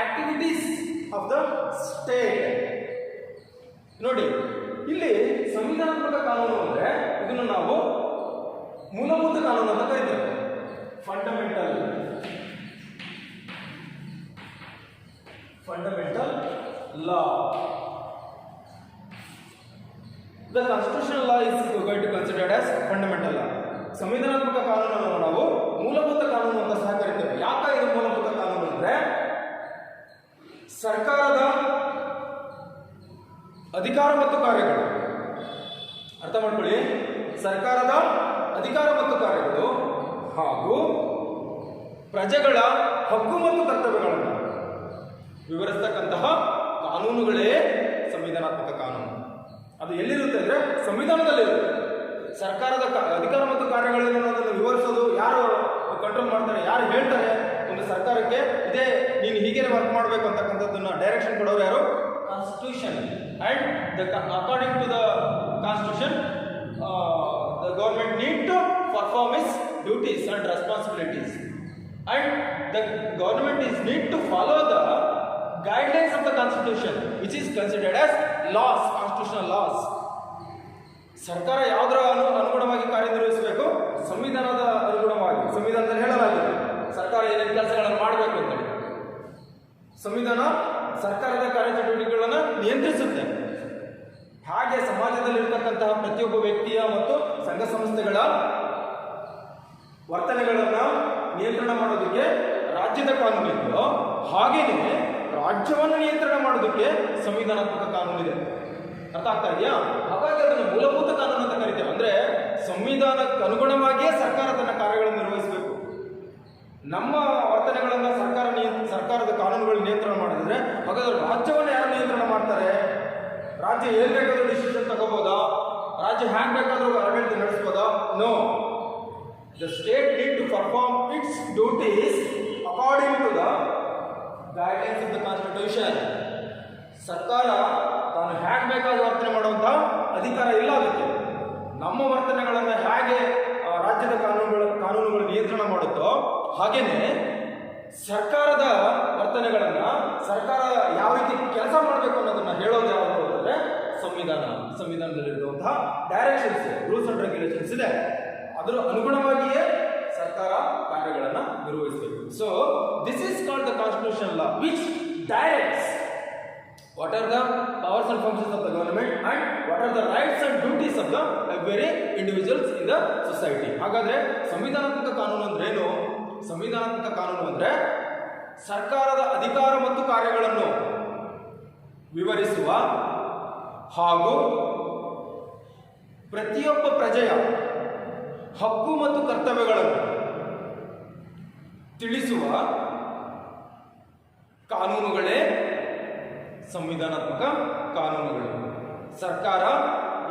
activities of the state. ನೋಡಿ, ಇಲ್ಲಿ ಸಂವಿಧಾನಾತ್ಮಕ ಕಾನೂನು ಅಂದ್ರೆ ಇದನ್ನು ನಾವು ಮೂಲಭೂತ ಕಾನೂನು ಅಂತ ಕರೀತೇವೆ. Fundamental law. The constitutional law is going to considered as fundamental law. ಸಂವಿಧಾನಾತ್ಮಕ ಕಾನೂನನ್ನು ನಾವು ಮೂಲಭೂತ ಕಾನೂನು ಅಂತ ಸಹ ಕರೀತೇವೆ. ಯಾಕೆ ಇದು ಮೂಲಭೂತ ಕಾನೂನು ಅಂದ್ರೆ ಸರ್ಕಾರದ ಅಧಿಕಾರ ಮತ್ತು ಕಾರ್ಯಗಳು, ಅರ್ಥ ಮಾಡ್ಕೊಳ್ಳಿ, ಸರ್ಕಾರದ ಅಧಿಕಾರ ಮತ್ತು ಕಾರ್ಯಗಳು ಹಾಗೂ ಪ್ರಜೆಗಳ ಹಕ್ಕು ಮತ್ತು ಕರ್ತವ್ಯಗಳನ್ನು ವಿವರಿಸತಕ್ಕಂತಹ ಕಾನೂನುಗಳೇ ಸಂವಿಧಾನಾತ್ಮಕ ಕಾನೂನು. ಅದು ಎಲ್ಲಿರುತ್ತೆ ಅಂದ್ರೆ ಸಂವಿಧಾನದಲ್ಲಿರುತ್ತೆ. ಸರ್ಕಾರದ ಅಧಿಕಾರ ಮತ್ತು ಕಾರ್ಯಗಳನ್ನು ಅದನ್ನು ವಿವರಿಸೋದು ಯಾರು ಕಂಟ್ರೋಲ್ ಮಾಡ್ತಾರೆ, ಯಾರು ಹೇಳ್ತಾರೆ ಒಂದು ಸರ್ಕಾರಕ್ಕೆ ಇದೇ ನೀನು ಹೀಗೆ ವರ್ಕ್ ಮಾಡಬೇಕು ಅಂತಕ್ಕಂಥದ್ದನ್ನ ಡೈರೆಕ್ಷನ್ ಕೊಡೋರು ಯಾರು? Constitution. And according to the constitution the government need to perform its duties and responsibilities, and the government is need to follow the guidelines of the constitution, which is considered as laws, constitutional laws. ಸರ್ಕಾರ ಯಾವುದರ ಅನುಗುಣವಾಗಿ ಕಾರ್ಯನಿರ್ವಹಿಸಬೇಕು? ಸಂವಿಧಾನದ ಅನುಗುಣವಾಗಿ. ಸಂವಿಧಾನದಲ್ಲಿ ಹೇಳಲಾಗಿದೆ ಸರ್ಕಾರ ಏನೇನು ಕೆಲಸಗಳನ್ನು ಮಾಡಬೇಕು ಅಂತೇಳಿ. ಸಂವಿಧಾನ ಸರ್ಕಾರದ ಕಾರ್ಯಚಟುವಟಿಕೆಗಳನ್ನು ನಿಯಂತ್ರಿಸುತ್ತೆ. ಹಾಗೆ ಸಮಾಜದಲ್ಲಿರ್ತಕ್ಕಂತಹ ಪ್ರತಿಯೊಬ್ಬ ವ್ಯಕ್ತಿಯ ಮತ್ತು ಸಂಘ ಸಂಸ್ಥೆಗಳ ವರ್ತನೆಗಳನ್ನು ನಿಯಂತ್ರಣ ಮಾಡೋದಕ್ಕೆ ರಾಜ್ಯದ ಕಾನೂನಿದ್ದು, ಹಾಗೆಯೇ ರಾಜ್ಯವನ್ನು ನಿಯಂತ್ರಣ ಮಾಡೋದಕ್ಕೆ ಸಂವಿಧಾನಾತ್ಮಕ ಕಾನೂನಿದೆ. ಅರ್ಥ ಆಗ್ತಾ ಇದೆಯಾ? ಹಾಗಾಗಿ ಅದನ್ನು ಮೂಲಭೂತ ಕಾನೂನು ಅಂತ ಕರಿತೇವೆ. ಅಂದ್ರೆ ಸಂವಿಧಾನಕ್ಕೆ ಅನುಗುಣವಾಗಿಯೇ ಸರ್ಕಾರ ತನ್ನ ಕಾರ್ಯಗಳನ್ನು ನಿರ್ವಹಿಸಬೇಕು. ನಮ್ಮ ವರ್ತನೆಗಳನ್ನು ಸರ್ಕಾರದ ಕಾನೂನುಗಳು ನಿಯಂತ್ರಣ ಮಾಡಿದ್ರೆ, ಹಾಗಾದ್ರೆ ರಾಜ್ಯವನ್ನು ಯಾರು ನಿಯಂತ್ರಣ ಮಾಡ್ತಾರೆ? ರಾಜ್ಯ ಏನ್ ಬೇಕಾದ್ರೂ ಡಿಸಿಷನ್ ತಗೋಬೋದಾ? ರಾಜ್ಯ ಹ್ಯಾಂಗ್ ಬೇಕಾದ್ರೂ ಆಡಳಿತ ನಡೆಸಬಹುದಾ? No. The state need to perform its duties according to the guidelines of the constitution. ಸರ್ಕಾರ ತಾನು ಹ್ಯಾಂಗ್ ಬೇಕಾದ್ರೂ ವರ್ತನೆ ಮಾಡುವಂತ ಅಧಿಕಾರ ಇಲ್ಲ ಅದಕ್ಕೆ. ನಮ್ಮ ವರ್ತನೆಗಳನ್ನು ಹೇಗೆ ರಾಜ್ಯದ ಕಾನೂನುಗಳು ನಿಯಂತ್ರಣ ಮಾಡುತ್ತೋ ಹಾಗೇನೆ ಸರ್ಕಾರದ ವರ್ತನೆಗಳನ್ನ ಸರ್ಕಾರ ಯಾವ ರೀತಿ ಕೆಲಸ ಮಾಡಬೇಕು ಅನ್ನೋದನ್ನ ಹೇಳೋದು ಯಾವುದು ಅಂದ್ರೆ ಸಂವಿಧಾನದಲ್ಲಿರುವಂತಹ ಡೈರೆಕ್ಷನ್ಸ್, ರೂಲ್ಸ್ ಅಂಡ್ ರೆಗ್ಯುಲೇಷನ್ಸ್ ಇದೆ. ಅದರ ಅನುಗುಣವಾಗಿಯೇ ಸರ್ಕಾರ ಕಾರ್ಯಗಳನ್ನು ನಿರ್ವಹಿಸಬೇಕು. So this is called the constitutional law, which directs what are the powers and functions of the government and what are the rights and duties of the every individuals in the society. ಹಾಗಾದ್ರೆ ಸಂವಿಧಾನಾತ್ಮಕ ಕಾನೂನು ಅಂದ್ರೆ ಏನು? ಸಂವಿಧಾನಾತ್ಮಕ ಕಾನೂನು ಅಂದ್ರೆ ಸರ್ಕಾರದ ಅಧಿಕಾರ ಮತ್ತು ಕಾರ್ಯಗಳನ್ನು ವಿವರಿಸುವ ಹಾಗೂ ಪ್ರತಿಯೊಬ್ಬ ಪ್ರಜೆಯ ಹಕ್ಕು ಮತ್ತು ಕರ್ತವ್ಯಗಳನ್ನು ತಿಳಿಸುವ ಕಾನೂನುಗಳೇ ಸಂವಿಧಾನಾತ್ಮಕ ಕಾನೂನುಗಳು. ಸರ್ಕಾರ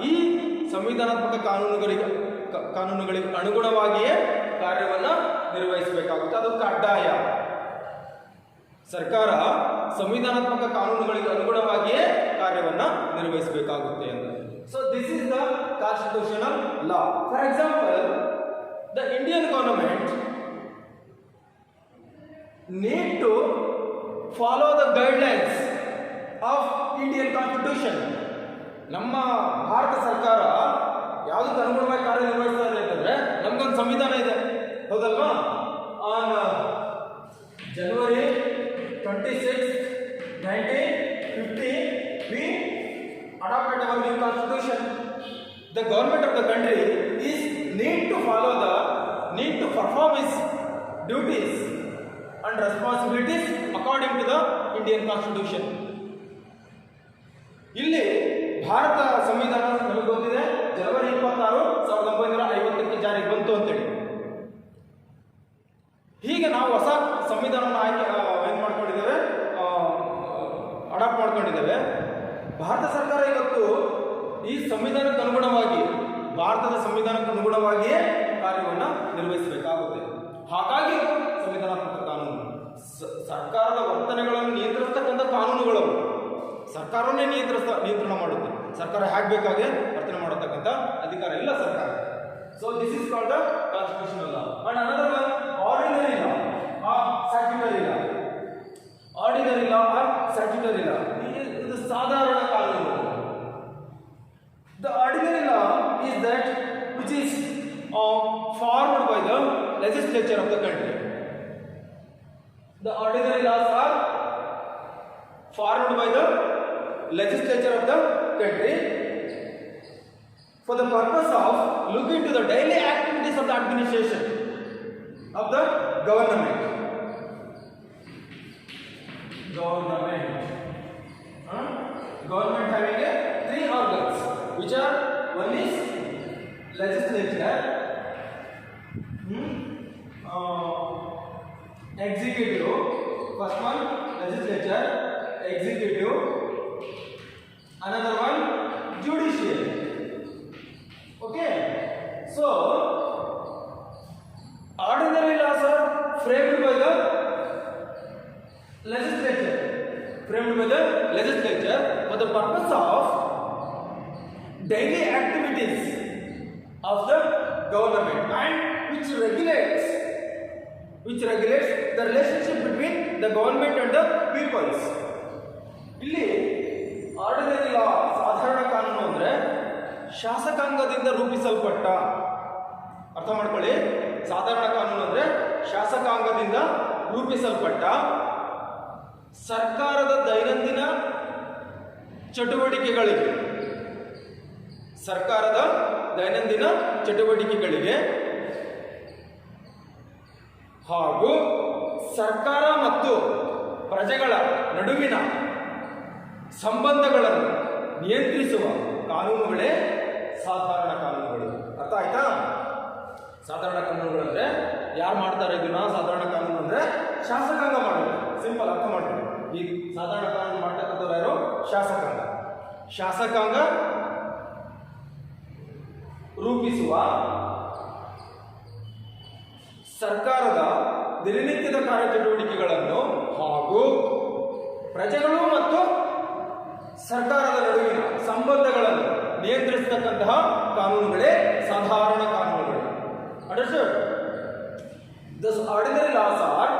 ಈ ಸಂವಿಧಾನಾತ್ಮಕ ಕಾನೂನುಗಳಿಗೆ ಅನುಗುಣವಾಗಿಯೇ ಕಾರ್ಯವನ್ನು ನಿರ್ವಹಿಸಬೇಕಾಗುತ್ತೆ. ಅದು ಕಡ್ಡಾಯ. ಸರ್ಕಾರ ಸಂವಿಧಾನಾತ್ಮಕ ಕಾನೂನುಗಳಿಗೆ ಅನುಗುಣವಾಗಿಯೇ ಕಾರ್ಯವನ್ನ ನಿರ್ವಹಿಸಬೇಕಾಗುತ್ತೆ ಅಂತ. So this is the constitutional law. For example, the Indian government need to follow the guidelines of Indian Constitution. ನಮ್ಮ ಭಾರತ ಸರ್ಕಾರ ಯಾವುದಕ್ಕೆ ಅನುಗುಣವಾಗಿ ಕಾರ್ಯನಿರ್ವಹಿಸ್ತಾ ಇದೆ ಅಂತಂದ್ರೆ ನಮ್ಗೊಂದು ಸಂವಿಧಾನ ಇದೆ, ಹೌದಲ್ವಾ? On January 26, 1950 we adopted our new constitution. The government of the country is need to perform its duties and responsibilities according to the Indian Constitution. ಇಲ್ಲಿ ಭಾರತ ಸಂವಿಧಾನ ನಮಗೆ ಗೊತ್ತಿದೆ, ಜನವರಿ 26, 1950ಕ್ಕೆ ಜಾರಿಗೆ ಬಂತು ಅಂತೇಳಿ. ಹೀಗೆ ನಾವು ಹೊಸ ಸಂವಿಧಾನವನ್ನು ಏನು ಮಾಡ್ಕೊಂಡಿದ್ದೇವೆ, ಅಡಾಪ್ಟ್ ಮಾಡ್ಕೊಂಡಿದ್ದೇವೆ. ಭಾರತ ಸರ್ಕಾರ ಇವತ್ತು ಈ ಸಂವಿಧಾನಕ್ಕೆ ಅನುಗುಣವಾಗಿ, ಭಾರತದ ಸಂವಿಧಾನಕ್ಕೆ ಅನುಗುಣವಾಗಿಯೇ ಕಾರ್ಯವನ್ನು ನಿರ್ವಹಿಸಬೇಕಾಗುತ್ತೆ. ಹಾಗಾಗಿ ಸಂವಿಧಾನಾತ್ಮಕ ಕಾನೂನು ಸರ್ಕಾರದ ವರ್ತನೆಗಳನ್ನು ನಿಯಂತ್ರಿಸತಕ್ಕಂಥ ಕಾನೂನುಗಳು ಸರ್ಕಾರವನ್ನೇ ನಿಯಂತ್ರಣ ಮಾಡುತ್ತೆ. ಸರ್ಕಾರ ಹೇಗೆ ಬೇಕಾಗೆ ವರ್ತನೆ ಮಾಡತಕ್ಕಂಥ ಅಧಿಕಾರ ಇಲ್ಲ ಸರ್ಕಾರ. So this is called the constitutional law. And another one, ordinary law or statutory law. Ordinary law or statutory law ಇದು ಸಾಧಾರಣ ಕಾನೂನು. The ordinary law is that which is formed by the legislature of the country. The ordinary laws are formed by the legislature of the country for the purpose of looking to the daily activities of the administration of the government. Government having three organs, which are, one is legislature, executive, first one legislature, executive, another one judiciary. Okay, so ordinary laws are framed by the legislature for the purpose of daily activities of the government, and which regulates the relationship between the government and the peoples. ಇಲ್ಲಿ ordinary ಲಾ, ಸಾಧಾರಣ ಕಾನೂನು ಅಂದ್ರೆ ಶಾಸಕಾಂಗದಿಂದ ರೂಪಿಸಲ್ಪಟ್ಟ, ಅರ್ಥ ಮಾಡ್ಕೊಳ್ಳಿ, ಸಾಧಾರಣ ಕಾನೂನು ಅಂದ್ರೆ ಶಾಸಕಾಂಗದಿಂದ ರೂಪಿಸಲ್ಪಟ್ಟ ಸರ್ಕಾರದ ದೈನಂದಿನ ಚಟುವಟಿಕೆಗಳಿಗೆ ಹಾಗೂ ಸರ್ಕಾರ ಮತ್ತು ಪ್ರಜೆಗಳ ನಡುವಿನ ಸಂಬಂಧಗಳನ್ನು ನಿಯಂತ್ರಿಸುವ ಕಾನೂನುಗಳೇ ಸಾಧಾರಣ ಕಾನೂನುಗಳು. ಅರ್ಥ ಆಯ್ತಾ? ಸಾಧಾರಣ ಕಾನೂನುಗಳು ಅಂದ್ರೆ ಯಾರು ಮಾಡ್ತಾರೆ ಇದನ್ನ? ಸಾಧಾರಣ ಕಾನೂನು ಅಂದ್ರೆ ಶಾಸಕಾಂಗ ಮಾಡೋದು. ಸಿಂಪಲ್, ಅರ್ಥ ಮಾಡ್ತೀವಿ. ಈ ಸಾಧಾರಣ ಕಾನೂನು ಮಾಡ್ತಕ್ಕಂಥವ್ರು ಯಾರು? ಶಾಸಕಾಂಗ ರೂಪಿಸುವ ಸರ್ಕಾರದ ದಿನನಿತ್ಯದ ಕಾರ್ಯಚಟುವಟಿಕೆಗಳನ್ನು ಹಾಗೂ ಪ್ರಜೆಗಳು ಮತ್ತು ಸರ್ಕಾರದ ನಡುವಿನ ಸಂಬಂಧಗಳನ್ನು ನಿಯಂತ್ರಿಸತಕ್ಕಂತಹ ಕಾನೂನುಗಳೇ ಸಾಧಾರಣ ಕಾನೂನುಗಳು. Understood? Thus ordinary laws are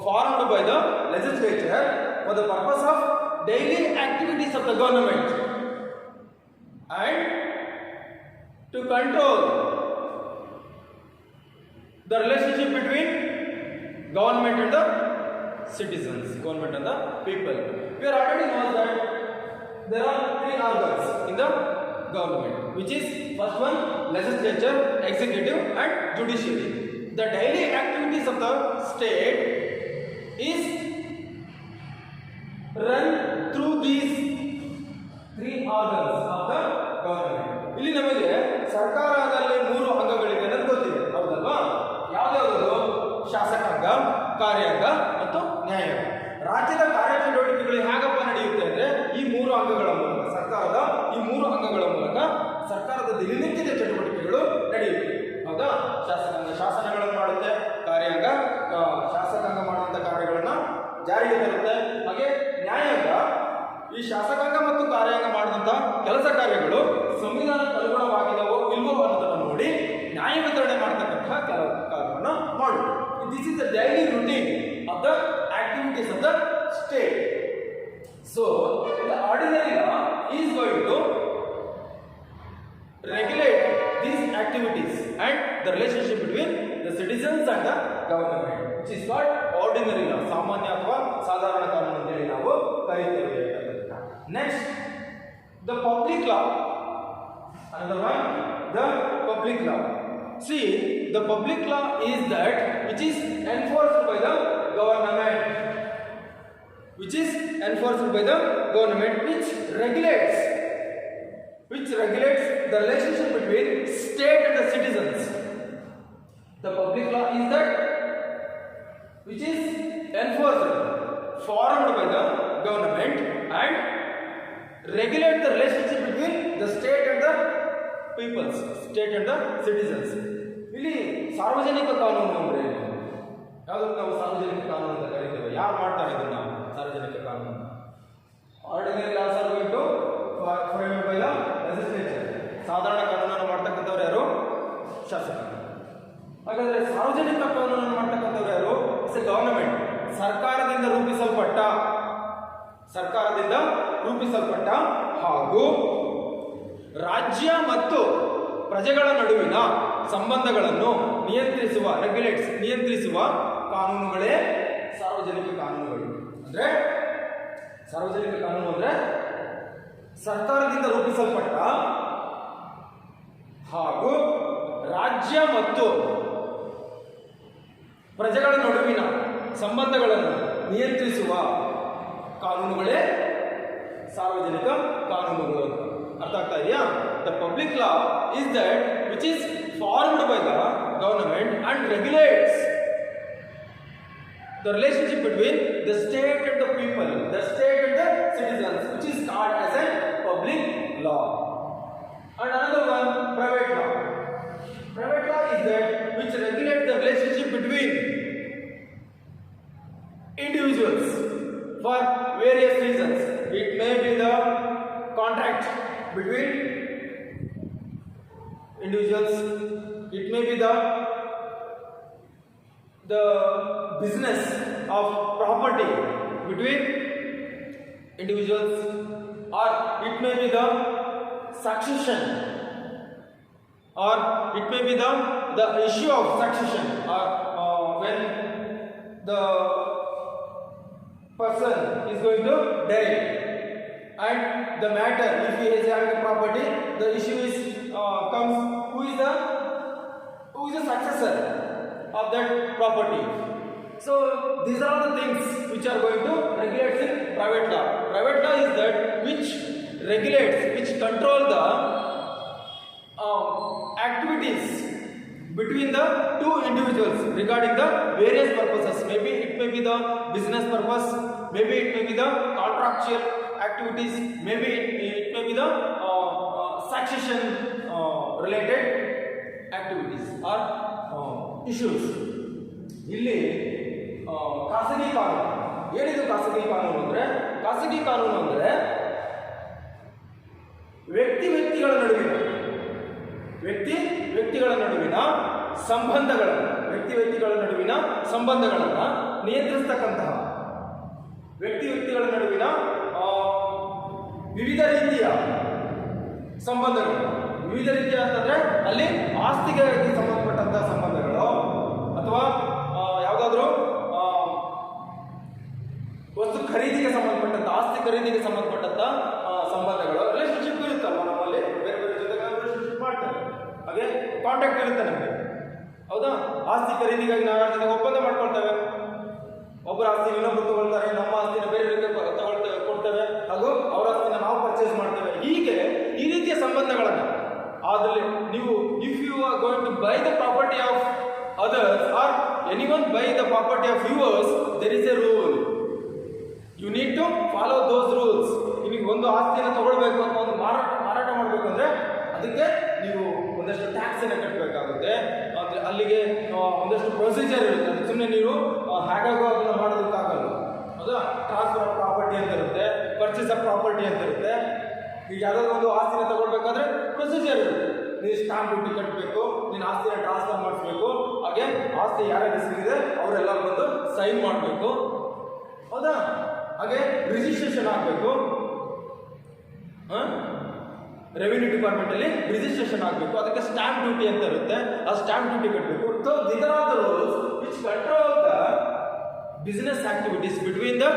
formed by the legislature for the purpose of daily activities of the government and to control the relationship between government and the citizens, government and the people. We are already know that there are three organs in the government, which is first one legislature, executive and judiciary. The daily activities of the state is run through these three organs of the government. ಇಲ್ಲಿ ನಮಗೆ ಸರ್ಕಾರದಲ್ಲಿ 3 ಅಂಗಗಳಿವೆ ಅನ್ನೋದು ಗೊತ್ತಿದೆ, ಹೌದಲ್ವಾ? ಯಾವ್ಯಾವುದು? ಶಾಸಕಾಂಗ, ಕಾರ್ಯಾಂಗ ಮತ್ತು ನ್ಯಾಯಾಂಗ. ರಾಜ್ಯದ ಕಾರ್ಯಚಟುವಟಿಕೆಗಳು ಹೇಗಪ್ಪ ನಡೆಯುತ್ತೆ ಅಂದ್ರೆ ಈ 3 ಅಂಗಗಳ ಮೂಲಕ, ಸರ್ಕಾರದ ಈ 3 ಅಂಗಗಳ ಮೂಲಕ ಸರ್ಕಾರದ ದಿನನಿತ್ಯದ ಚಟುವಟಿಕೆಗಳು ನಡೆಯುತ್ತೆ. ಹೌದಾ? ಶಾಸಕಾಂಗ ಶಾಸನಗಳನ್ನು ಮಾಡುತ್ತೆ, ಕಾರ್ಯಾಂಗ ಶಾಸಕಾಂಗ ಮಾಡುವಂತ ಕಾರ್ಯಗಳನ್ನ ಜಾರಿಗೆ ತರುತ್ತೆ. ಹಾಗೆ ನ್ಯಾಯಾಂಗ ಈ ಶಾಸಕಾಂಗ ಮತ್ತು ಕಾರ್ಯಾಂಗ ಮಾಡಿದಂಥ ಕೆಲಸ ಕಾರ್ಯಗಳು ಸಂವಿಧಾನಕ್ಕೆ ಅನುಗುಣವಾಗಿದವೋ ಇಲ್ವೋ ಅನ್ನೋದನ್ನು ನೋಡಿ ನ್ಯಾಯ ವಿತರಣೆ ಮಾಡತಕ್ಕಂತಹ ಕಾರ್ಯವನ್ನು ಮಾಡುವುದು. This is the daily routine of the activities of the state. So the ordinary law is going to regulate these activities and the relationship between the citizens and the government, which is called ordinary law. ಸಾಮಾನ್ಯ ಅಥವಾ ಸಾಧಾರಣ ಕಾನೂನು ಅಂತ ಹೇಳಿ ನಾವು ಕರೀತೇವೆ. Next, the public law. Another one, the public law. See, the public law is that which is enforced by the government, which is enforced by the government, which regulates the relationship between state and the citizens. The public law is that which is enforced, formed by the government and regulate the relationship between the state and the peoples, state and the citizens. ಇಲ್ಲಿ ಸಾರ್ವಜನಿಕ ಕಾನೂನು ಅಂದ್ರೆ ಯಾವುದಕ್ಕೆ ನಾವು ಸಾರ್ವಜನಿಕ ಕಾನೂನು ಅಂತ ಕರೀತೇವೆ? ಯಾರು ಮಾಡ್ತಾರೆ ಇದನ್ನ ಸಾರ್ವಜನಿಕ ಕಾನೂನು? Ordinary laws are going to framed by the legislature. ಸಾಧಾರಣ ಕಾನೂನನ್ನು ಮಾಡ್ತಕ್ಕಂಥವ್ರು ಯಾರು? ಶಾಸಕರು. ಹಾಗಾದ್ರೆ ಸಾರ್ವಜನಿಕ ಕಾನೂನನ್ನು ಮಾಡ್ತಕ್ಕಂಥವ್ರು ಯಾರು? It's A government. ಸರ್ಕಾರದಿಂದ ರೂಪಿಸಲ್ಪಟ್ಟ ಹಾಗೂ ರಾಜ್ಯ ಮತ್ತು ಪ್ರಜೆಗಳ ನಡುವಿನ ಸಂಬಂಧಗಳನ್ನು ನಿಯಂತ್ರಿಸುವ ಕಾನೂನುಗಳೇ ಸಾರ್ವಜನಿಕ ಕಾನೂನುಗಳು. ಅಂದ್ರೆ ಸಾರ್ವಜನಿಕ ಕಾನೂನು ಅಂದ್ರೆ ಸರ್ಕಾರದಿಂದ ರೂಪಿಸಲ್ಪಟ್ಟ ಹಾಗೂ ರಾಜ್ಯ ಮತ್ತು ಪ್ರಜೆಗಳ ನಡುವಿನ ಸಂಬಂಧಗಳನ್ನು ನಿಯಂತ್ರಿಸುವ ಕಾನೂನುಗಳೇ ಸಾರ್ವಜನಿಕ ಕಾನೂನುಗಳು. ಅರ್ಥ ಆಗ್ತಾ ಇದೆಯಾ? The public law is that which is formed by the government and regulates the relationship between the state and the people, the state and the citizens, which is called as a public law. And another one, private law. Private law is that which regulates the relationship between individuals for various reasons. It may be the contract between individuals, it may be the business of property between individuals, or it may be the succession, or it may be the issue of succession, or when the person is going to die and the matter, if he is having a property, the issue is comes who is the successor of that property. So these are the things which are going to regulate in private law. Private law is that which regulates, which control the activities between the two individuals regarding the various purposes. Maybe it may be the business purpose, maybe it may be the contractual activities, maybe it may be the succession related activities or issues. ಇಲ್ಲಿ ಖಾಸಗಿ ಕಾನೂನು ಏನಿದು? ಖಾಸಗಿ ಕಾನೂನು ಅಂದ್ರೆ ವ್ಯಕ್ತಿಗಳ ನಡುವಿನ ಸಂಬಂಧಗಳನ್ನು ನಿಯಂತ್ರಿಸತಕ್ಕಂತಹ, ವ್ಯಕ್ತಿಗಳ ನಡುವಿನ ವಿವಿಧ ರೀತಿಯ ಸಂಬಂಧಗಳು. ವಿವಿಧ ರೀತಿಯ ಅಂತಂದ್ರೆ ಅಲ್ಲಿ ಆಸ್ತಿಗೆ ಸಂಬಂಧಪಟ್ಟಂತಹ ಸಂಬಂಧಗಳು ಅಥವಾ ಯಾವುದಾದ್ರೂ ವಸ್ತು ಖರೀದಿಗೆ ಸಂಬಂಧಪಟ್ಟಂತ, ಆಸ್ತಿ ಖರೀದಿಗೆ ಸಂಬಂಧಪಟ್ಟಂತ ಸಂಬಂಧಗಳು. ರಿಲೇಶನ್ಶಿಪ್ ಇರುತ್ತಲ್ವ ನಮ್ಮಲ್ಲಿ, ಬೇರೆ ಜೊತೆಗೆ ರಿಲೇಶನ್ಶಿಪ್ ಮಾಡ್ತಾರೆ. ಹಾಗೆ ಕಾಂಟ್ಯಾಕ್ಟ್ ಇರುತ್ತೆ ನಮಗೆ, ಹೌದಾ? ಆಸ್ತಿ ಖರೀದಿಗಾಗಿ ನಾವು ಯಾರ ಜೊತೆಗೆ ಒಪ್ಪಂದ ಮಾಡ್ಕೊಳ್ತೇವೆ. ಒಬ್ಬರ ಆಸ್ತಿನ ಇನ್ನೊಬ್ಬರು ತಗೊಳ್ತಾರೆ, ನಮ್ಮ ಆಸ್ತಿನ ಬೇರೆಯವರಿಗೆ ಕೊಡ್ತೇವೆ, ಹಾಗೂ ಅವರ ಆಸ್ತಿನ ನಾವು ಪರ್ಚೇಸ್ ಮಾಡ್ತೇವೆ. ಹೀಗೆ ಈ ರೀತಿಯ ಸಂಬಂಧಗಳನ್ನು ಅದರಲ್ಲಿ ನೀವು if you are going to buy the property of others or anyone buy the property of yours, there is a rule. You need to follow those rules. ನಿಮಗೆ ಒಂದು ಆಸ್ತಿಯನ್ನು ತಗೊಳ್ಬೇಕು ಅಥವಾ ಒಂದು ಮಾರಾಟ ಮಾಡಬೇಕು ಅಂದ್ರೆ ಅದಕ್ಕೆ ನೀವು ಒಂದಷ್ಟು ಟ್ಯಾಕ್ಸ್ ಅನ್ನು ಕಟ್ಟಬೇಕಾಗುತ್ತೆ. ಅಲ್ಲಿಗೆ ಒಂದಷ್ಟು ಪ್ರೊಸೀಜರ್ ಇರುತ್ತೆ. ಅದು ಸುಮ್ಮನೆ ನೀವು ಹೇಗಾಗೋ ಅದನ್ನು ಮಾಡೋದಕ್ಕಾಗಲ್ಲ. ಪ್ರಾಪರ್ಟಿ ಅಂತ ಇರುತ್ತೆ. ಈಗ ಯಾವುದಾದ್ರು ಒಂದು ಆಸ್ತಿನ ತಗೊಳ್ಬೇಕಾದ್ರೆ ಪ್ರೊಸೀಜರ್ ಇರುತ್ತೆ. ನೀನು ಸ್ಟಾಂಪ್ ಡ್ಯೂಟಿ ಕಟ್ಟಬೇಕು, ನೀನು ಆಸ್ತಿನ ಟ್ರಾನ್ಸ್ಫರ್ ಮಾಡಿಸ್ಬೇಕು, ಹಾಗೆ ಆಸ್ತಿ ಯಾರ್ಯಾರ ಹೆಸರಿದೆ ಅವರೆಲ್ಲ ಬಂದು ಸೈನ್ ಮಾಡಬೇಕು, ಹೌದಾ? ಹಾಗೆ ರಿಜಿಸ್ಟ್ರೇಷನ್ ಆಗಬೇಕು, ರೆವಿನ್ಯೂ ಡಿಪಾರ್ಟ್ಮೆಂಟ್ ಅಲ್ಲಿ ರಿಜಿಸ್ಟ್ರೇಷನ್ ಆಗಬೇಕು, ಅದಕ್ಕೆ ಸ್ಟಾಂಪ್ ಡ್ಯೂಟಿ ಅಂತ ಇರುತ್ತೆ, ಆ ಸ್ಟಾಂಪ್ ಡ್ಯೂಟಿ ಕಟ್ಟಬೇಕು. So these are the rules which control the business activities between the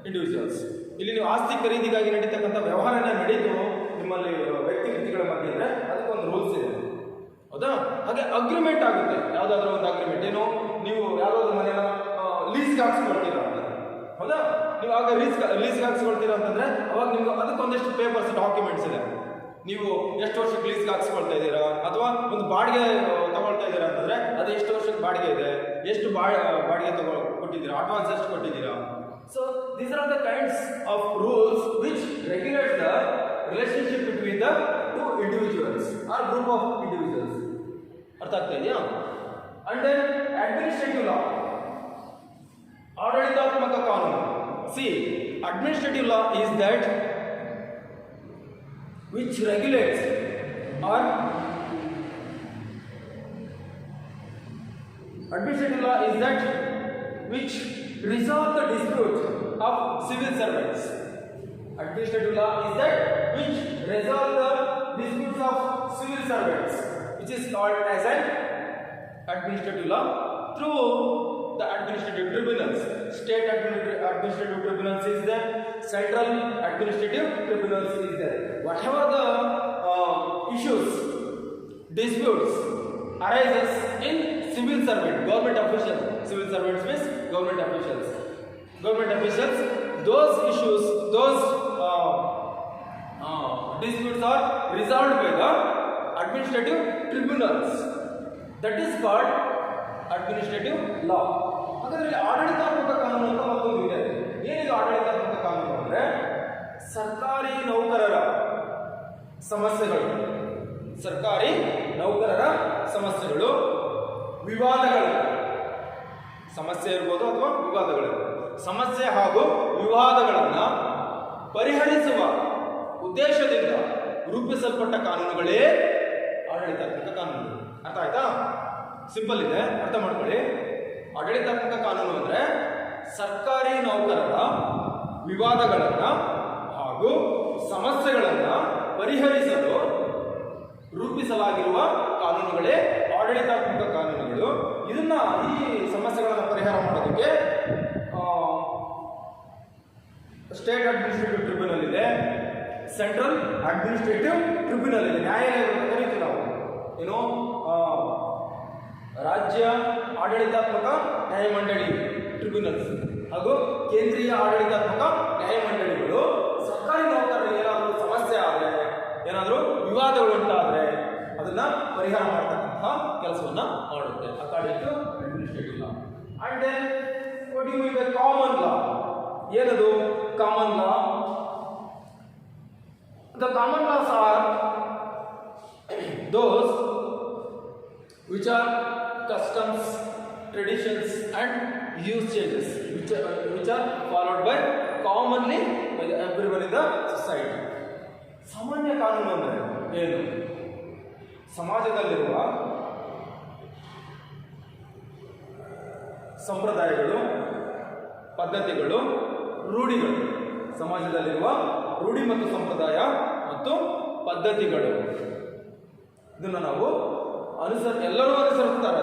individuals. ಇಲ್ಲಿ ನೀವು ಆಸ್ತಿ ಖರೀದಿಗಾಗಿ ನಡೀತಕ್ಕಂಥ ವ್ಯವಹಾರನ ನಡೀತು ನಿಮ್ಮಲ್ಲಿ ವ್ಯಕ್ತಿಗಳ ಮಧ್ಯೆ ಇದ್ರೆ ಅದಕ್ಕೊಂದು ರೂಲ್ಸ್ ಇದೆ, ಹೌದಾ? ಹಾಗೆ ಅಗ್ರಿಮೆಂಟ್ ಆಗುತ್ತೆ, ಯಾವುದಾದ್ರೂ ಒಂದು ಅಗ್ರಿಮೆಂಟ್. ಏನು, ನೀವು ಯಾವುದಾದ್ರು ಮನೆಯ ಲೀಸ್ಗೆ ಹಾಕ್ಸ್ಕೊಳ್ತೀರಾ ಅಂತ, ಹೌದಾ? ನೀವು ಆಗ ಲೀಸ್ಗೆ ಹಾಕ್ಸ್ಕೊಳ್ತೀರಾ ಅಂತಂದ್ರೆ ಅವಾಗ ನಿಮ್ಗೆ ಅದಕ್ಕೊಂದಷ್ಟು ಪೇಪರ್ಸ್ ಡಾಕ್ಯುಮೆಂಟ್ಸ್ ಇದೆ. ನೀವು ಎಷ್ಟು ವರ್ಷಕ್ಕೆ ಲೀಸ್ಗೆ ಹಾಕ್ಸ್ಕೊಳ್ತಾ ಇದ್ದೀರಾ, ಅಥವಾ ಒಂದು ಬಾಡಿಗೆ ತಗೊಳ್ತಾ ಇದ್ದೀರಾ ಅಂತಂದ್ರೆ ಅದು ಎಷ್ಟು ವರ್ಷಕ್ಕೆ ಬಾಡಿಗೆ ಇದೆ, ಎಷ್ಟು ಬಾಡಿಗೆ ಕೊಟ್ಟಿದ್ದೀರಾ, ಅಡ್ವಾನ್ಸ್ ಎಷ್ಟು ಕೊಟ್ಟಿದ್ದೀರಾ. So these are the kinds of rules which regulate the relationship between the two individuals or group of individuals. ಅರ್ಥ ಆಗ್ತಾ ಇದೆಯಾ? And then administrative law, ಆಡಳಿತಾತ್ಮಕ ಕಾನೂನು. See, administrative law is that which regulates or administrative law is that which resolve the dispute of civil servants. Administrative law is that which resolve the disputes of civil servants, which is called as an administrative law through the administrative tribunals. State administrative tribunals is there, central administrative tribunals is there. Whatever the issues, disputes arises in civil servant, government officials. Civil servants means government officials. Government officials, those issues, those disputes are resolved by the administrative tribunals. That is called administrative law. ಹಾಗಾದ್ರೆ ಆಡಳಿತಾತ್ಮಕ ಕಾನೂನು ಅಂತ ಮತ್ತೊಂದು ಇದೆ. ಏನಿದು ಆಡಳಿತಾತ್ಮಕ ಕಾನೂನು ಅಂದ್ರೆ ಸರ್ಕಾರಿ ನೌಕರರ ಸಮಸ್ಯೆಗಳು, ಸರ್ಕಾರಿ ನೌಕರರ ಸಮಸ್ಯೆಗಳು, ವಿವಾದಗಳು, ಸಮಸ್ಯೆ ಇರ್ಬೋದು ಅಥವಾ ವಿವಾದಗಳು, ಸಮಸ್ಯೆ ಹಾಗೂ ವಿವಾದಗಳನ್ನು ಪರಿಹರಿಸುವ ಉದ್ದೇಶದಿಂದ ರೂಪಿಸಲ್ಪಟ್ಟ ಕಾನೂನುಗಳೇ ಆಡಳಿತಾತ್ಮಕ ಕಾನೂನು. ಅರ್ಥ ಆಯ್ತಾ? ಸಿಂಪಲ್ ಇದೆ, ಅರ್ಥ ಮಾಡ್ಕೊಳ್ಳಿ. ಆಡಳಿತಾತ್ಮಕ ಕಾನೂನು ಅಂದ್ರೆ ಸರ್ಕಾರಿ ನೌಕರರ ವಿವಾದಗಳನ್ನು ಹಾಗೂ ಸಮಸ್ಯೆಗಳನ್ನು ಪರಿಹರಿಸಲು ರೂಪಿಸಲಾಗಿರುವ ಕಾನೂನುಗಳೇ ಆಡಳಿತಾತ್ಮಕ ಕಾನೂನುಗಳು. ಇದನ್ನ ಈ ಸಮಸ್ಯೆಗಳನ್ನು ಪರಿಹಾರ ಮಾಡೋದಕ್ಕೆ ಸ್ಟೇಟ್ ಅಡ್ಮಿನಿಸ್ಟ್ರೇಟಿವ್ ಟ್ರಿಬ್ಯುನಲ್ ಇದೆ, ಸೆಂಟ್ರಲ್ ಅಡ್ಮಿನಿಸ್ಟ್ರೇಟಿವ್ ಟ್ರಿಬ್ಯುನಲ್ ಇದೆ, ನ್ಯಾಯಾಲಯ ಕರೀತೀವಿ ನಾವು. ಏನು, ರಾಜ್ಯ ಆಡಳಿತಾತ್ಮಕ ನ್ಯಾಯಮಂಡಳಿ ಟ್ರಿಬ್ಯುನಲ್ಸ್ ಹಾಗೂ ಕೇಂದ್ರೀಯ ಆಡಳಿತಾತ್ಮಕ ನ್ಯಾಯಮಂಡಳಿಗಳು ಸರ್ಕಾರಿ ನೌಕರರು ಏನಾದರೂ ಸಮಸ್ಯೆ ಆದರೆ, ಏನಾದರೂ ವಿವಾದಗಳು ಉಂಟಾದರೆ ಅದನ್ನ ಪರಿಹಾರ ಮಾಡತಕ್ಕಂತಹ ಕೆಲಸವನ್ನ ಮಾಡುತ್ತೆ. According to administrative law. And then what you mean by common law? ಏನದು common law? The common laws are those which are customs, traditions and usages which are followed by commonly by everyone in the society. ಸಾಮಾನ್ಯ ಕಾನೂನು ಅಂದರೆ ಏನು? ಸಮಾಜದಲ್ಲಿರುವ ಸಂಪ್ರದಾಯಗಳು, ಪದ್ಧತಿಗಳು, ರೂಢಿಗಳು, ಸಮಾಜದಲ್ಲಿರುವ ರೂಢಿ ಮತ್ತು ಸಂಪ್ರದಾಯ ಮತ್ತು ಪದ್ಧತಿಗಳು, ಇದನ್ನು ನಾವು ಎಲ್ಲರೂ ಅನುಸರಿಸ್ತಾರೆ.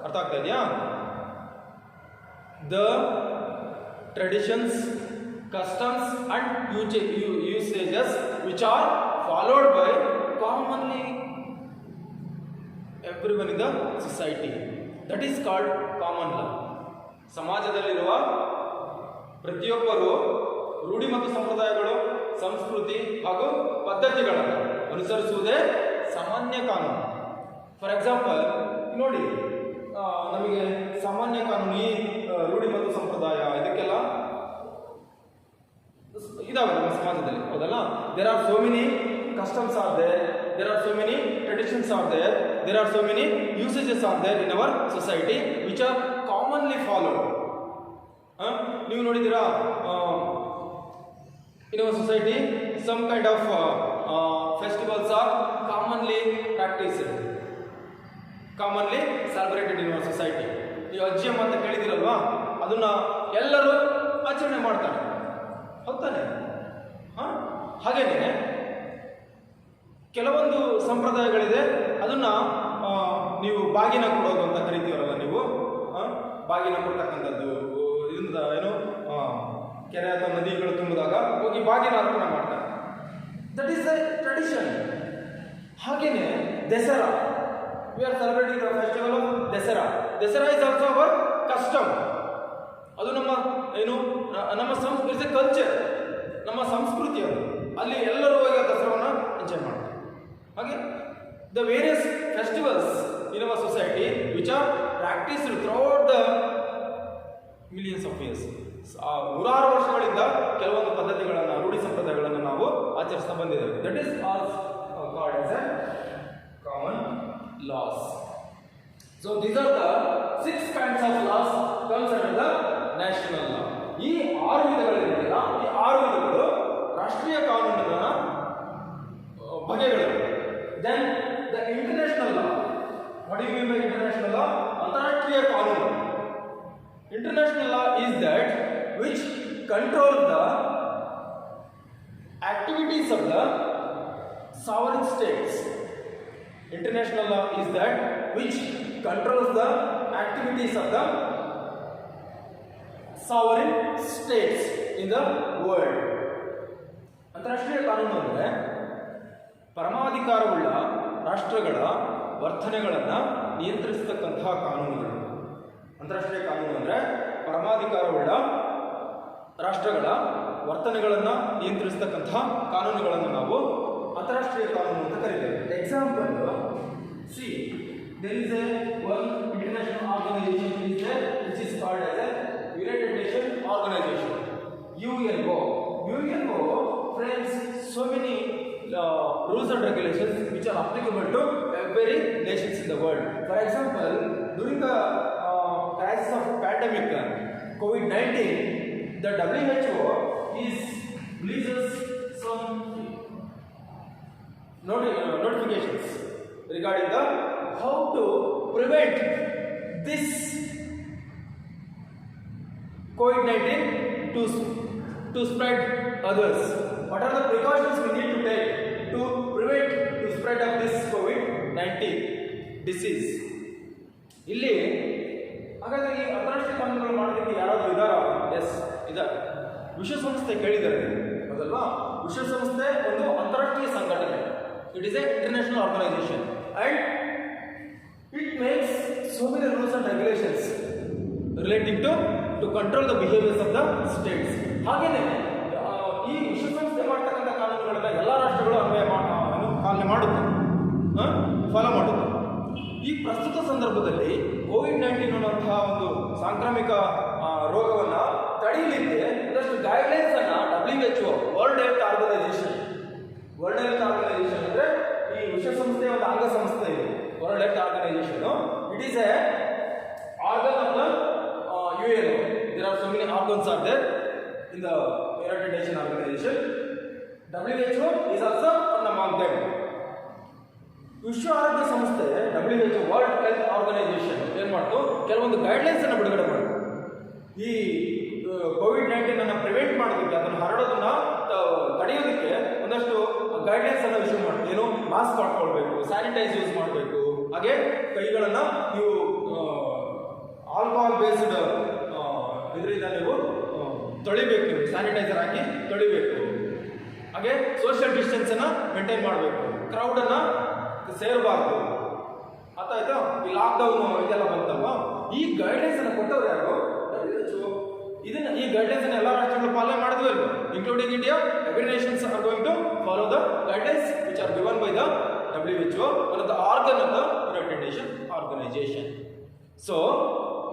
ಅರ್ಥ ಆಗ್ತಾ ಇದೆಯಾ? The traditions, customs and usages which are followed by commonly everyone in the society, that is called common law. ಸಮಾಜದಲ್ಲಿರುವ ಪ್ರತಿಯೊಬ್ಬರು ರೂಢಿ ಮತ್ತು ಸಂಪ್ರದಾಯಗಳು, ಸಂಸ್ಕೃತಿ ಹಾಗೂ ಪದ್ಧತಿಗಳನ್ನು ಅನುಸರಿಸುವುದೇ ಸಾಮಾನ್ಯ ಕಾನೂನು. ಫಾರ್ ಎಕ್ಸಾಂಪಲ್ ನೋಡಿ, ನಮಗೆ ಸಾಮಾನ್ಯ ಕಾನೂನು ಈ ರೂಢಿ ಮತ್ತು ಸಂಪ್ರದಾಯ ಇದಕ್ಕೆಲ್ಲ ಇದಾವೆ ನಮ್ಮ ಸಮಾಜದಲ್ಲಿ, ಹೌದಲ್ಲ? There are so many customs are there, there are so many traditions are there, there are so many usages are there in our society which are commonly followed. ನೀವು ನೋಡಿದ್ದೀರಾ, in our society some kind of festivals are commonly practiced, commonly celebrated in our society. ಈ ಅಜ್ಜಿಯಮ್ಮ ಅಂತ ಕೇಳಿದಿರಲ್ವಾ, ಅದನ್ನ ಎಲ್ಲರೂ ಆಚರಣೆ ಮಾಡ್ತಾರೆ, ಹೌದಾನೆ? ಹಾಗೇನೆ ಕೆಲವೊಂದು ಸಂಪ್ರದಾಯಗಳಿದೆ, ಅದನ್ನ ನೀವು ಬಾಗಿನ ಕೊಡೋದು ಅಂತ ಕರಿತೀವರಲ್ಲ ನೀವು, ಬಾಗಿನ ಕೊಡ್ತಕ್ಕಂಥದ್ದು. ಇದರಿಂದ ಏನು, ಕೆರೆ ಅಥವಾ ನದಿಗಳು ತುಂಬಿದಾಗ ಹೋಗಿ ಬಾಗಿನ ಅರ್ಪಣೆ ಮಾಡ್ತಾರೆ. That is the tradition. ಹಾಗೇನೆ Dasara, we are celebrating the festival of Dasara. Dasara is also our custom. ಅದು ನಮ್ಮ ಏನು, ನಮ್ಮ ಸಂಸ್ಕೃತಿ, ಕಲ್ಚರ್, ನಮ್ಮ ಸಂಸ್ಕೃತಿ. ಅದು ಅಲ್ಲಿ ಎಲ್ಲರೂ ಹೋಗಿ ದಸರಾವನ್ನು ಎಂಜಾಯ್ ಮಾಡ್ತಾರೆ. ಹಾಗೆ the various festivals in our society which are practised throughout the millions of years. ನೂರಾರು ವರ್ಷಗಳಿಂದ ಕೆಲವೊಂದು ಪದ್ಧತಿಗಳನ್ನು, ರೂಢಿ ಸಂಪ್ರದಾಯಗಳನ್ನು ನಾವು ಆಚರಿಸ್ತಾ ಬಂದಿದ್ದೇವೆ. That is ಆಲ್ಸ್ called as A common loss. So these are the 6 kinds of laws comes under the national law. ಈ 6 ವಿಧಗಳಿದೆಯಲ್ಲ, ಈ 6 ವಿಧಗಳು ರಾಷ್ಟ್ರೀಯ ಕಾನೂನಿನ ಬಗೆಗಳು. Then the international law. What do you mean by international law? ಅಂತಾರಾಷ್ಟ್ರೀಯ ಕಾನೂನು. International law is that which controls the activities of the sovereign states. International law is that which controls the activities of the sovereign states in the world. ಅಂತಾರಾಷ್ಟ್ರೀಯ ಕಾನೂನು ಅಂದರೆ ಪರಮಾಧಿಕಾರವುಳ್ಳ ರಾಷ್ಟ್ರಗಳ ವರ್ತನೆಗಳನ್ನು ನಿಯಂತ್ರಿಸತಕ್ಕಂತಹ ಕಾನೂನುಗಳು. ಅಂತಾರಾಷ್ಟ್ರೀಯ ಕಾನೂನು ಅಂದರೆ ಪರಮಾಧಿಕಾರವುಳ್ಳ ರಾಷ್ಟ್ರಗಳ ವರ್ತನೆಗಳನ್ನು ನಿಯಂತ್ರಿಸತಕ್ಕಂತಹ ಕಾನೂನುಗಳನ್ನು ನಾವು ಅಂತಾರಾಷ್ಟ್ರೀಯ ಕಾನೂನು ಅಂತ ಕರೀತೇವೆ. Example, see there is a one international organization is there which is called as a United Nations Organization, UNO. UNO frames so many rules and regulations which are applicable to every nations in the world. For example, during the crisis of pandemic COVID-19, the WHO is releases some notifications regarding the how to prevent this COVID-19 to spread others. What are the precautions we need to take to prevent the spread of this COVID-19 disease? ಇಲ್ಲಿ ಹಾಗಾದ್ರೆ ಈ ಅಂತಾರಾಷ್ಟ್ರೀಯ ಕಾನೂನುಗಳು ಮಾಡೋದಕ್ಕೆ ಯಾರಾದರೂ ಇದ್ದಾರಾ? S, ಇದ್ದಾರೆ. ವಿಶ್ವಸಂಸ್ಥೆ ಕೇಳಿದ್ದಾರೆ ಹೌದಲ್ವಾ? ವಿಶ್ವಸಂಸ್ಥೆ ಒಂದು ಅಂತಾರಾಷ್ಟ್ರೀಯ ಸಂಘಟನೆ. It is a international organisation and it makes so many rules and regulations relating to control the behaviors of the states. ಹಾಗೇನೆ ಈ ವಿಶ್ವಸಂಸ್ಥೆ ಮಾಡ್ತಕ್ಕಂಥ ಕಾನೂನುಗಳನ್ನ ಎಲ್ಲ ರಾಷ್ಟ್ರಗಳು ಪಾಲನೆ ಮಾಡುತ್ತೆ, ಫಾಲೋ ಮಾಡುತ್ತೆ. ಈ ಪ್ರಸ್ತುತ ಸಂದರ್ಭದಲ್ಲಿ COVID-19 ಅನ್ನುವಂತಹ ಒಂದು ಸಾಂಕ್ರಾಮಿಕ ರೋಗವನ್ನು ತಡೆಯಲಿಕ್ಕೆ ಒಂದಷ್ಟು ಗೈಡ್ಲೈನ್ಸ್ ಅನ್ನ WHO, ವರ್ಲ್ಡ್ ಹೆಲ್ತ್ ಆರ್ಗನೈಸೇಷನ್ ಅಂದರೆ ಈ ವಿಶ್ವಸಂಸ್ಥೆಯ ಒಂದು ಅಂಗಸಂಸ್ಥೆ ಇದೆ. World Health Organization. It is a organ of the UNO. There are so many organs are there in the United Nations Organization. WHO is also one among them. ವಿಶ್ವ ಆರೋಗ್ಯ ಸಂಸ್ಥೆ WHO, world health organisation ಏನು ಮಾಡ್ತು, ಕೆಲವೊಂದು guidelines ಅನ್ನು ಬಿಡುಗಡೆ ಮಾಡಿತು. ಈ COVID-19 ಅನ್ನು ಪ್ರಿವೆಂಟ್ ಮಾಡೋದಕ್ಕೆ, ಅದನ್ನು ಹರಡೋದನ್ನ ತಡೆಯೋದಕ್ಕೆ ಒಂದಷ್ಟು ಗೈಡ್ಲೈನ್ಸ್ ಅನ್ನು ಇಶ್ಯೂ ಮಾಡ್ತು. ಏನು, ಮಾಸ್ಕ್ ಹಾಕೊಳ್ಬೇಕು, ಸ್ಯಾನಿಟೈಸ್ ಯೂಸ್ ಮಾಡಬೇಕು, ಹಾಗೆ ಕೈಗಳನ್ನು ನೀವು ಆಲ್ಕೋಹಾಲ್ ಬೇಸ್ಡ್ ಇದರಿಂದ ನೀವು ತೊಳಿಬೇಕು, ನೀವು ಸ್ಯಾನಿಟೈಸರ್ ಹಾಕಿ ತೊಳಿಬೇಕು. ಹಾಗೆ ಸೋಷಿಯಲ್ ಡಿಸ್ಟೆನ್ಸ್ ಅನ್ನ ಮೇಂಟೈನ್ ಮಾಡಬೇಕು, ಕ್ರೌಡ್ ಅನ್ನ ಸೇರಬಾರ್ದು. ಆಯ್ತಾ? ಈ ಲಾಕ್ಡೌನ್ ಇದೆಲ್ಲ ಬಂತಲ್ವಾ, ಈ ಗೈಡ್ಲೈನ್ಸ್ ಅನ್ನು ಕೊಟ್ಟವ್ರು ಯಾರು? ಇದನ್ನ, ಈ ಗೈಡ್ಲೈನ್ಸ್ ಅನ್ನು ಎಲ್ಲ ರಾಷ್ಟ್ರಗಳು ಪಾಲನೆ ಮಾಡಿದ್ವಿ ಅಲ್ವಾ, including India. Every nations are going to follow the guidelines which are given by the WHO, one of the organ of the United Nations Organization. So,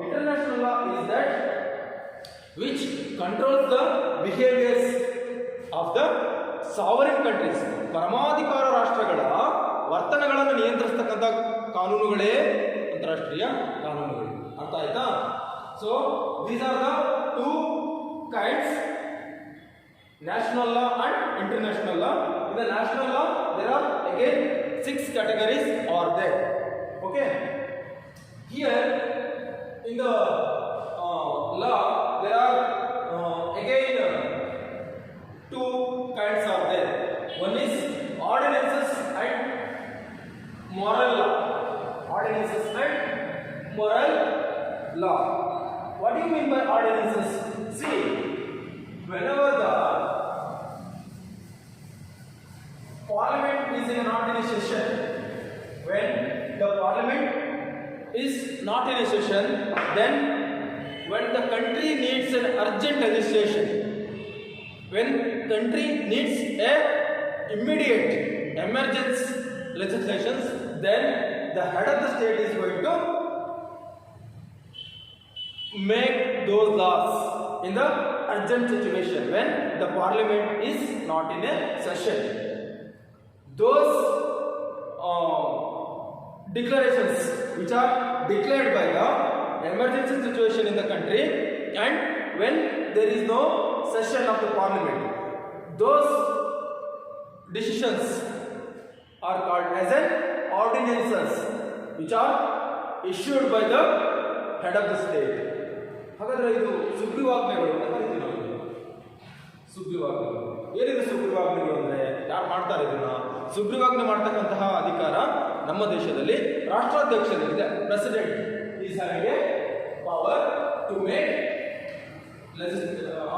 international law is that which controls the behaviors of the sovereign countries. ಪರಮಾಧಿಕಾರ ರಾಷ್ಟ್ರಗಳ ವರ್ತನೆಗಳನ್ನು ನಿಯಂತ್ರಿಸತಕ್ಕಂಥ ಕಾನೂನುಗಳೇ ಅಂತಾರಾಷ್ಟ್ರೀಯ ಕಾನೂನುಗಳು. ಅರ್ಥ ಆಯ್ತಾ? So, these are the 2 kinds, national law international law. In the national law, there are again 6 categories are there. Okay. Here in the law, there are again 2 kinds are there. One is ordinances and moral law. Ordinances and moral law. What do you mean by ordinances? See, whenever the parliament is not in a session, when the parliament is not in a session, then when the country needs an urgent legislation, when country needs a immediate emergency legislations, then the head of the state is going to make those laws in the urgent situation when the parliament is not in a session. Those declarations which are declared by the emergency situation in the country and when there is no session of the parliament, those decisions are called as an ordinances which are issued by the head of the state. ಹಾಗಾದ್ರೆ ಇದು ಸುಗ್ರೀವಾಜ್ಞೆಗಳು ಅಂತ ಕರಿತೀವಿ ನಾವು. ಸುಗ್ರೀವಾಜ್ಞೆಗಳು ಏನಿದೆ? ಸುಗ್ರೀವಾಜ್ಞೆಗಳು ಅಂದ್ರೆ ಯಾರು ಮಾಡ್ತಾರೆ ಇದನ್ನ? ಸುಗ್ರೀವಾಜ್ಞೆ ಮಾಡ್ತಕ್ಕಂತಹ ಅಧಿಕಾರ ನಮ್ಮ ದೇಶದಲ್ಲಿ ರಾಷ್ಟ್ರಾಧ್ಯಕ್ಷರಿಗಿದೆ. President is having a power to make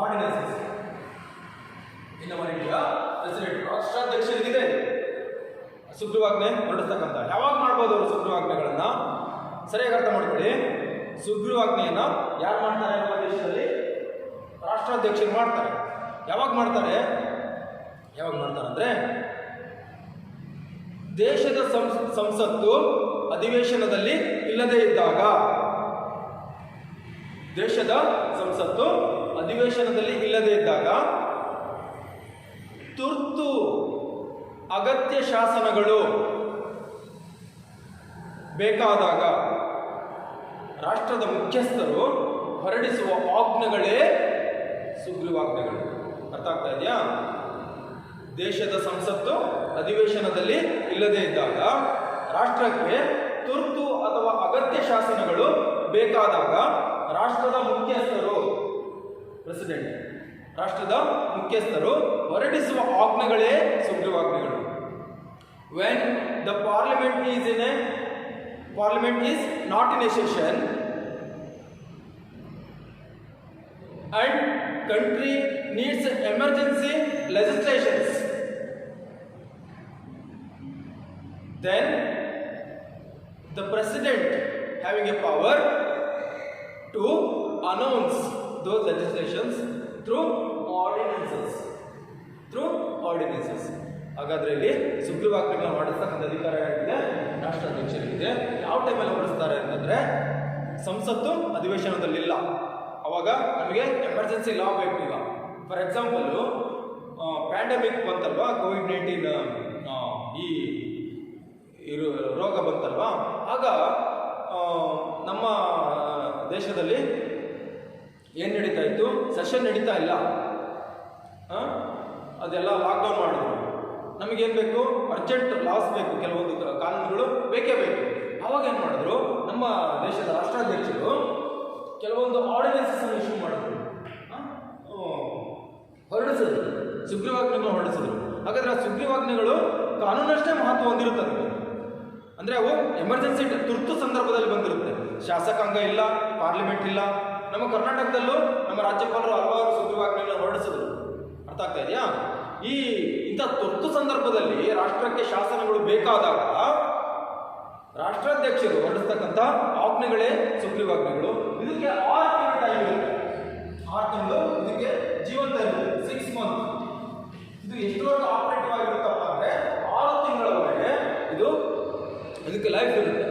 ordinances. In our India president ರಾಷ್ಟ್ರಾಧ್ಯಕ್ಷರಿಗಿದೆ ಸುಗ್ರೀವಾಜ್ಞೆ ಹೊರಡಿಸ್ತಕ್ಕಂಥ. ಯಾವಾಗ ಮಾಡ್ಬೋದು ಅವರು ಸುಗ್ರೀವಾಜ್ಞೆಗಳನ್ನ? ಸರಿಯಾಗಿ ಅರ್ಥ ಮಾಡ್ಕೊಳ್ಳಿ. ಸುಗ್ರೀವಾಜ್ಞೆಯನ್ನ ಯಾರು ಮಾಡ್ತಾರೆ ನಮ್ಮ ದೇಶದಲ್ಲಿ? ರಾಷ್ಟ್ರಾಧ್ಯಕ್ಷರು ಮಾಡ್ತಾರೆ. ಯಾವಾಗ ಮಾಡ್ತಾರೆ ಅಂದ್ರೆ ದೇಶದ ಸಂಸತ್ತು ಅಧಿವೇಶನದಲ್ಲಿ ಇಲ್ಲದೇ ಇದ್ದಾಗ, ದೇಶದ ಸಂಸತ್ತು ಅಧಿವೇಶನದಲ್ಲಿ ಇಲ್ಲದೇ ಇದ್ದಾಗ, ತುರ್ತು ಅಗತ್ಯ ಶಾಸನಗಳು ಬೇಕಾದಾಗ ರಾಷ್ಟ್ರದ ಮುಖ್ಯಸ್ಥರು ಹೊರಡಿಸುವ ಆಜ್ಞೆಗಳೇ ಸುಗ್ರೀವಾಜ್ಞೆಗಳು. ಅರ್ಥ ಆಗ್ತಾ ಇದೆಯಾ? ದೇಶದ ಸಂಸತ್ತು ಅಧಿವೇಶನದಲ್ಲಿ ಇಲ್ಲದೇ ಇದ್ದಾಗ, ರಾಷ್ಟ್ರಕ್ಕೆ ತುರ್ತು ಅಥವಾ ಅಗತ್ಯ ಶಾಸನಗಳು ಬೇಕಾದಾಗ ರಾಷ್ಟ್ರದ ಮುಖ್ಯಸ್ಥರು, ಪ್ರೆಸಿಡೆಂಟ್, ರಾಷ್ಟ್ರದ ಮುಖ್ಯಸ್ಥರು ಹೊರಡಿಸುವ ಆಜ್ಞೆಗಳೇ ಸುಗ್ರೀವಾಜ್ಞೆಗಳು. When the parliament is not in a session and country needs emergency legislations, then the president having a power to announce those legislations through ordinances. ಹಾಗಾದ್ರೆ ಇಲ್ಲಿ ಸುಗ್ರೀವಾಜ್ಞೆಗಳನ್ನ ಹೊರಡಿಸ್ತಕ್ಕಂಥ ಅಧಿಕಾರ ಏನಾಗಿದೆ? ರಾಷ್ಟ್ರಾಧ್ಯಕ್ಷರಿಗಿದೆ. ಯಾವ ಟೈಮಲ್ಲಿ ಹೊರಡಿಸ್ತಾರೆ ಅಂತಂದ್ರೆ ಸಂಸತ್ತು ಅಧಿವೇಶನದಲ್ಲಿಲ್ಲ, ಅವಾಗ ನಮಗೆ ಎಮರ್ಜೆನ್ಸಿ ಲಾ ಬೇಕು. ಈಗ ಫಾರ್ ಎಕ್ಸಾಂಪಲ್ ಪ್ಯಾಂಡಮಿಕ್ ಬಂತಲ್ವಾ, ಕೋವಿಡ್-19 ಈ ರೋಗ ಬಂತಲ್ವಾ, ಆಗ ನಮ್ಮ ದೇಶದಲ್ಲಿ ಏನು ನಡೀತಾ ಇತ್ತು? ಸೆಷನ್ ನಡೀತಾ ಇಲ್ಲ, ಅದೆಲ್ಲ ಲಾಕ್ಡೌನ್ ಮಾಡಿದ್ರು. ನಮಗೇನು ಬೇಕು? ಅರ್ಜೆಂಟ್ ಲಾಸ್ ಬೇಕು, ಕೆಲವೊಂದು ಕಾನೂನುಗಳು ಬೇಕೇ ಬೇಕು. ಅವಾಗ ಏನು ಮಾಡಿದ್ರು? ನಮ್ಮ ದೇಶದ ರಾಷ್ಟ್ರಾಧ್ಯಕ್ಷರು ಕೆಲವೊಂದು ಆರ್ಡಿನೆನ್ಸಸ್ ಅನ್ನು ಇಶ್ಯೂ ಮಾಡಿದ್ರು, ಹೊರಡಿಸಿದ್ರು, ಸುಗ್ರೀವಾಜ್ಞೆಗಳು ಹೊರಡಿಸಿದ್ರು. ಹಾಗಾದ್ರೆ ಆ ಸುಗ್ರೀವಾಜ್ಞೆಗಳು ಕಾನೂನಷ್ಟೇ ಮಹತ್ವ ಹೊಂದಿರುತ್ತದೆ. ಅಂದರೆ ಅವು ಎಮರ್ಜೆನ್ಸಿ ತುರ್ತು ಸಂದರ್ಭದಲ್ಲಿ ಬಂದಿರುತ್ತೆ. ಶಾಸಕಾಂಗ ಇಲ್ಲ, ಪಾರ್ಲಿಮೆಂಟ್ ಇಲ್ಲ. ನಮ್ಮ ಕರ್ನಾಟಕದಲ್ಲೂ ನಮ್ಮ ರಾಜ್ಯಪಾಲರು ಹಲವಾರು ಸುಗ್ರೀವಾಜ್ಞೆಗಳನ್ನು ಹೊರಡಿಸಿದ್ರು. ಅರ್ಥ ಆಗ್ತಾ ಇದೆಯಾ? ಇಂಥ ತುರ್ತು ಸಂದರ್ಭದಲ್ಲಿ ರಾಷ್ಟ್ರಕ್ಕೆ ಶಾಸನಗಳು ಬೇಕಾದಾಗ ರಾಷ್ಟ್ರಾಧ್ಯಕ್ಷರು ಹೊರಡಿಸ್ತಕ್ಕಂಥ ಆಜ್ಞೆಗಳೇ ಸುಗ್ರೀವಾಜ್ಞೆಗಳು. ಇದಕ್ಕೆ 6 ತಿಂಗಳು ಟೈಮ್ ಇರುತ್ತೆ. 6 ತಿಂಗಳು ಇದಕ್ಕೆ ಜೀವಂತ ಇರುತ್ತೆ. 6 ಮಂತ್. ಇದು ಎಷ್ಟರವರೆಗೂ ಆಪರೇಟಿವ್ ಆಗಿರುತ್ತಪ್ಪ ಅಂದರೆ 6 ತಿಂಗಳವರೆಗೆ ಇದಕ್ಕೆ ಲೈಫ್ ಇರುತ್ತೆ.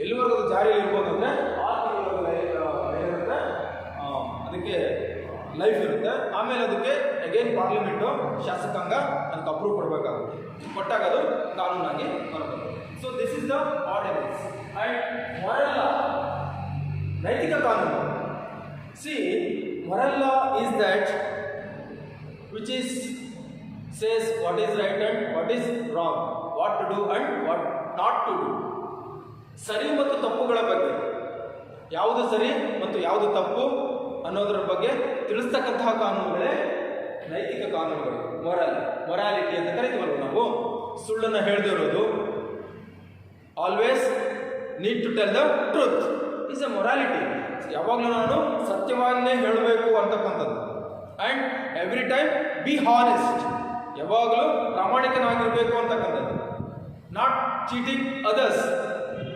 ಎಲ್ಲಿವರೆಗೂ ಅದು ಜಾರಿಯಲ್ಲಿ ಇರ್ಬೋದು ಅಂದರೆ 6 ತಿಂಗಳವರೆಗೂ ಏನಿರುತ್ತೆ, ಅದಕ್ಕೆ ಲೈಫ್ ಇರುತ್ತೆ. ಆಮೇಲೆ ಅದಕ್ಕೆ ಅಗೇನ್ ಪಾರ್ಲಿಮೆಂಟು, ಶಾಸಕಾಂಗ ಅದಕ್ಕೆ ಅಪ್ರೂವ್ ಕೊಡಬೇಕಾಗುತ್ತೆ. ಕೊಟ್ಟಾಗ ಅದು ಕಾನೂನಾಗಿ ಹೊರಬರುತ್ತೆ. So this is the ordinance. And moral law, ನೈತಿಕ ಕಾನೂನು. See, moral law is that which is says what is right and what is wrong, what to do and what not to do. ಸರಿ ಮತ್ತು ತಪ್ಪುಗಳ ಬಗ್ಗೆ, ಯಾವುದು ಸರಿ ಮತ್ತು ಯಾವುದು ತಪ್ಪು ಅನ್ನೋದರ ಬಗ್ಗೆ ತಿಳಿಸ್ತಕ್ಕಂತಹ ಕಾನೂನುಗಳೇ ನೈತಿಕ ಕಾನೂನುಗಳು. ಮೊರಾಲಿಟಿ ಅಂತ ಕರಿತೀವಲ್ವ ನಾವು. ಸುಳ್ಳನ್ನು ಹೇಳದೇ ಇರೋದು, always need to tell the truth is a morality. ಯಾವಾಗಲೂ ನಾನು ಸತ್ಯವನ್ನೇ ಹೇಳಬೇಕು ಅಂತಕ್ಕಂಥದ್ದು. And every time be honest, ಯಾವಾಗಲೂ ಪ್ರಾಮಾಣಿಕನಾಗಿರಬೇಕು ಅಂತಕ್ಕಂಥದ್ದು. ನಾಟ್ ಚೀಟಿಂಗ್ ಅದರ್ಸ್,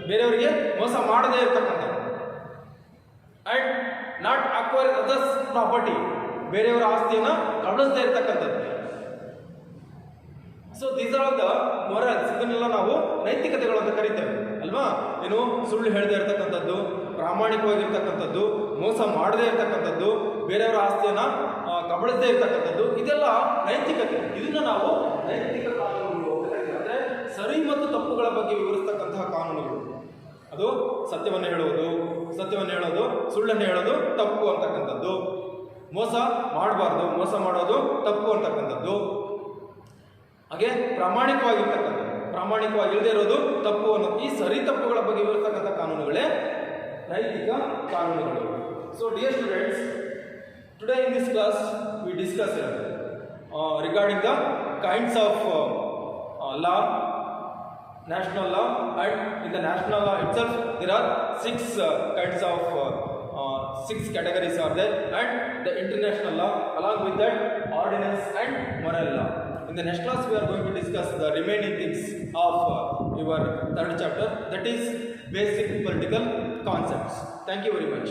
ಬೇರೆಯವರಿಗೆ ಮೋಸ ಮಾಡದೇ ಇರತಕ್ಕಂಥದ್ದು. And not acquire others property, ಬೇರೆಯವರ ಆಸ್ತಿಯನ್ನು ಕಬಳಿಸದೇ ಇರತಕ್ಕಂಥದ್ದು. So these are the morals. ಇದನ್ನೆಲ್ಲ ನಾವು ನೈತಿಕತೆಗಳು ಅಂತ ಕರಿತೇವೆ ಅಲ್ವಾ. ಏನು, ಸುಳ್ಳು ಹೇಳದೇ ಇರತಕ್ಕಂಥದ್ದು, ಪ್ರಾಮಾಣಿಕವಾಗಿರ್ತಕ್ಕಂಥದ್ದು, ಮೋಸ ಮಾಡದೇ ಇರತಕ್ಕಂಥದ್ದು, ಬೇರೆಯವರ ಆಸ್ತಿಯನ್ನು ಕಬಳಿಸದೇ ಇರತಕ್ಕಂಥದ್ದು, ಇದೆಲ್ಲ ನೈತಿಕತೆ. ಇದನ್ನು ನಾವು ನೈತಿಕ ಕಾನೂನುಗಳು ಅಂತ ಕರಿತೇವೆ. ಅಂದರೆ ಸರಿ ಮತ್ತು ತಪ್ಪುಗಳ ಬಗ್ಗೆ ವಿವರಿಸ್ತಕ್ಕಂತಹ ಕಾನೂನುಗಳು. ಅದು ಸತ್ಯವನ್ನು ಹೇಳೋದು, ಸುಳ್ಳನ್ನು ಹೇಳೋದು ತಪ್ಪು ಅಂತಕ್ಕಂಥದ್ದು, ಮೋಸ ಮಾಡಬಾರ್ದು, ಮೋಸ ಮಾಡೋದು ತಪ್ಪು ಅಂತಕ್ಕಂಥದ್ದು, ಹಾಗೆ ಪ್ರಾಮಾಣಿಕವಾಗಿರ್ತಕ್ಕಂಥದ್ದು, ಪ್ರಾಮಾಣಿಕವಾಗಿಲ್ಲದೆ ಇರೋದು ತಪ್ಪು ಅನ್ನೋದು. ಈ ಸರಿ ತಪ್ಪುಗಳ ಬಗ್ಗೆ ವಿವರಿಸ್ತಕ್ಕಂಥ ಕಾನೂನುಗಳೇ ನೈತಿಕ ಕಾನೂನುಗಳು. So dear students, today in this class we discuss regarding the kinds of law, national law, and in the national law itself there are six categories are there, and the international law, along with that ordinance and moral law. In the next class we are going to discuss the remaining things of your third chapter, that is basic political concepts. Thank you very much.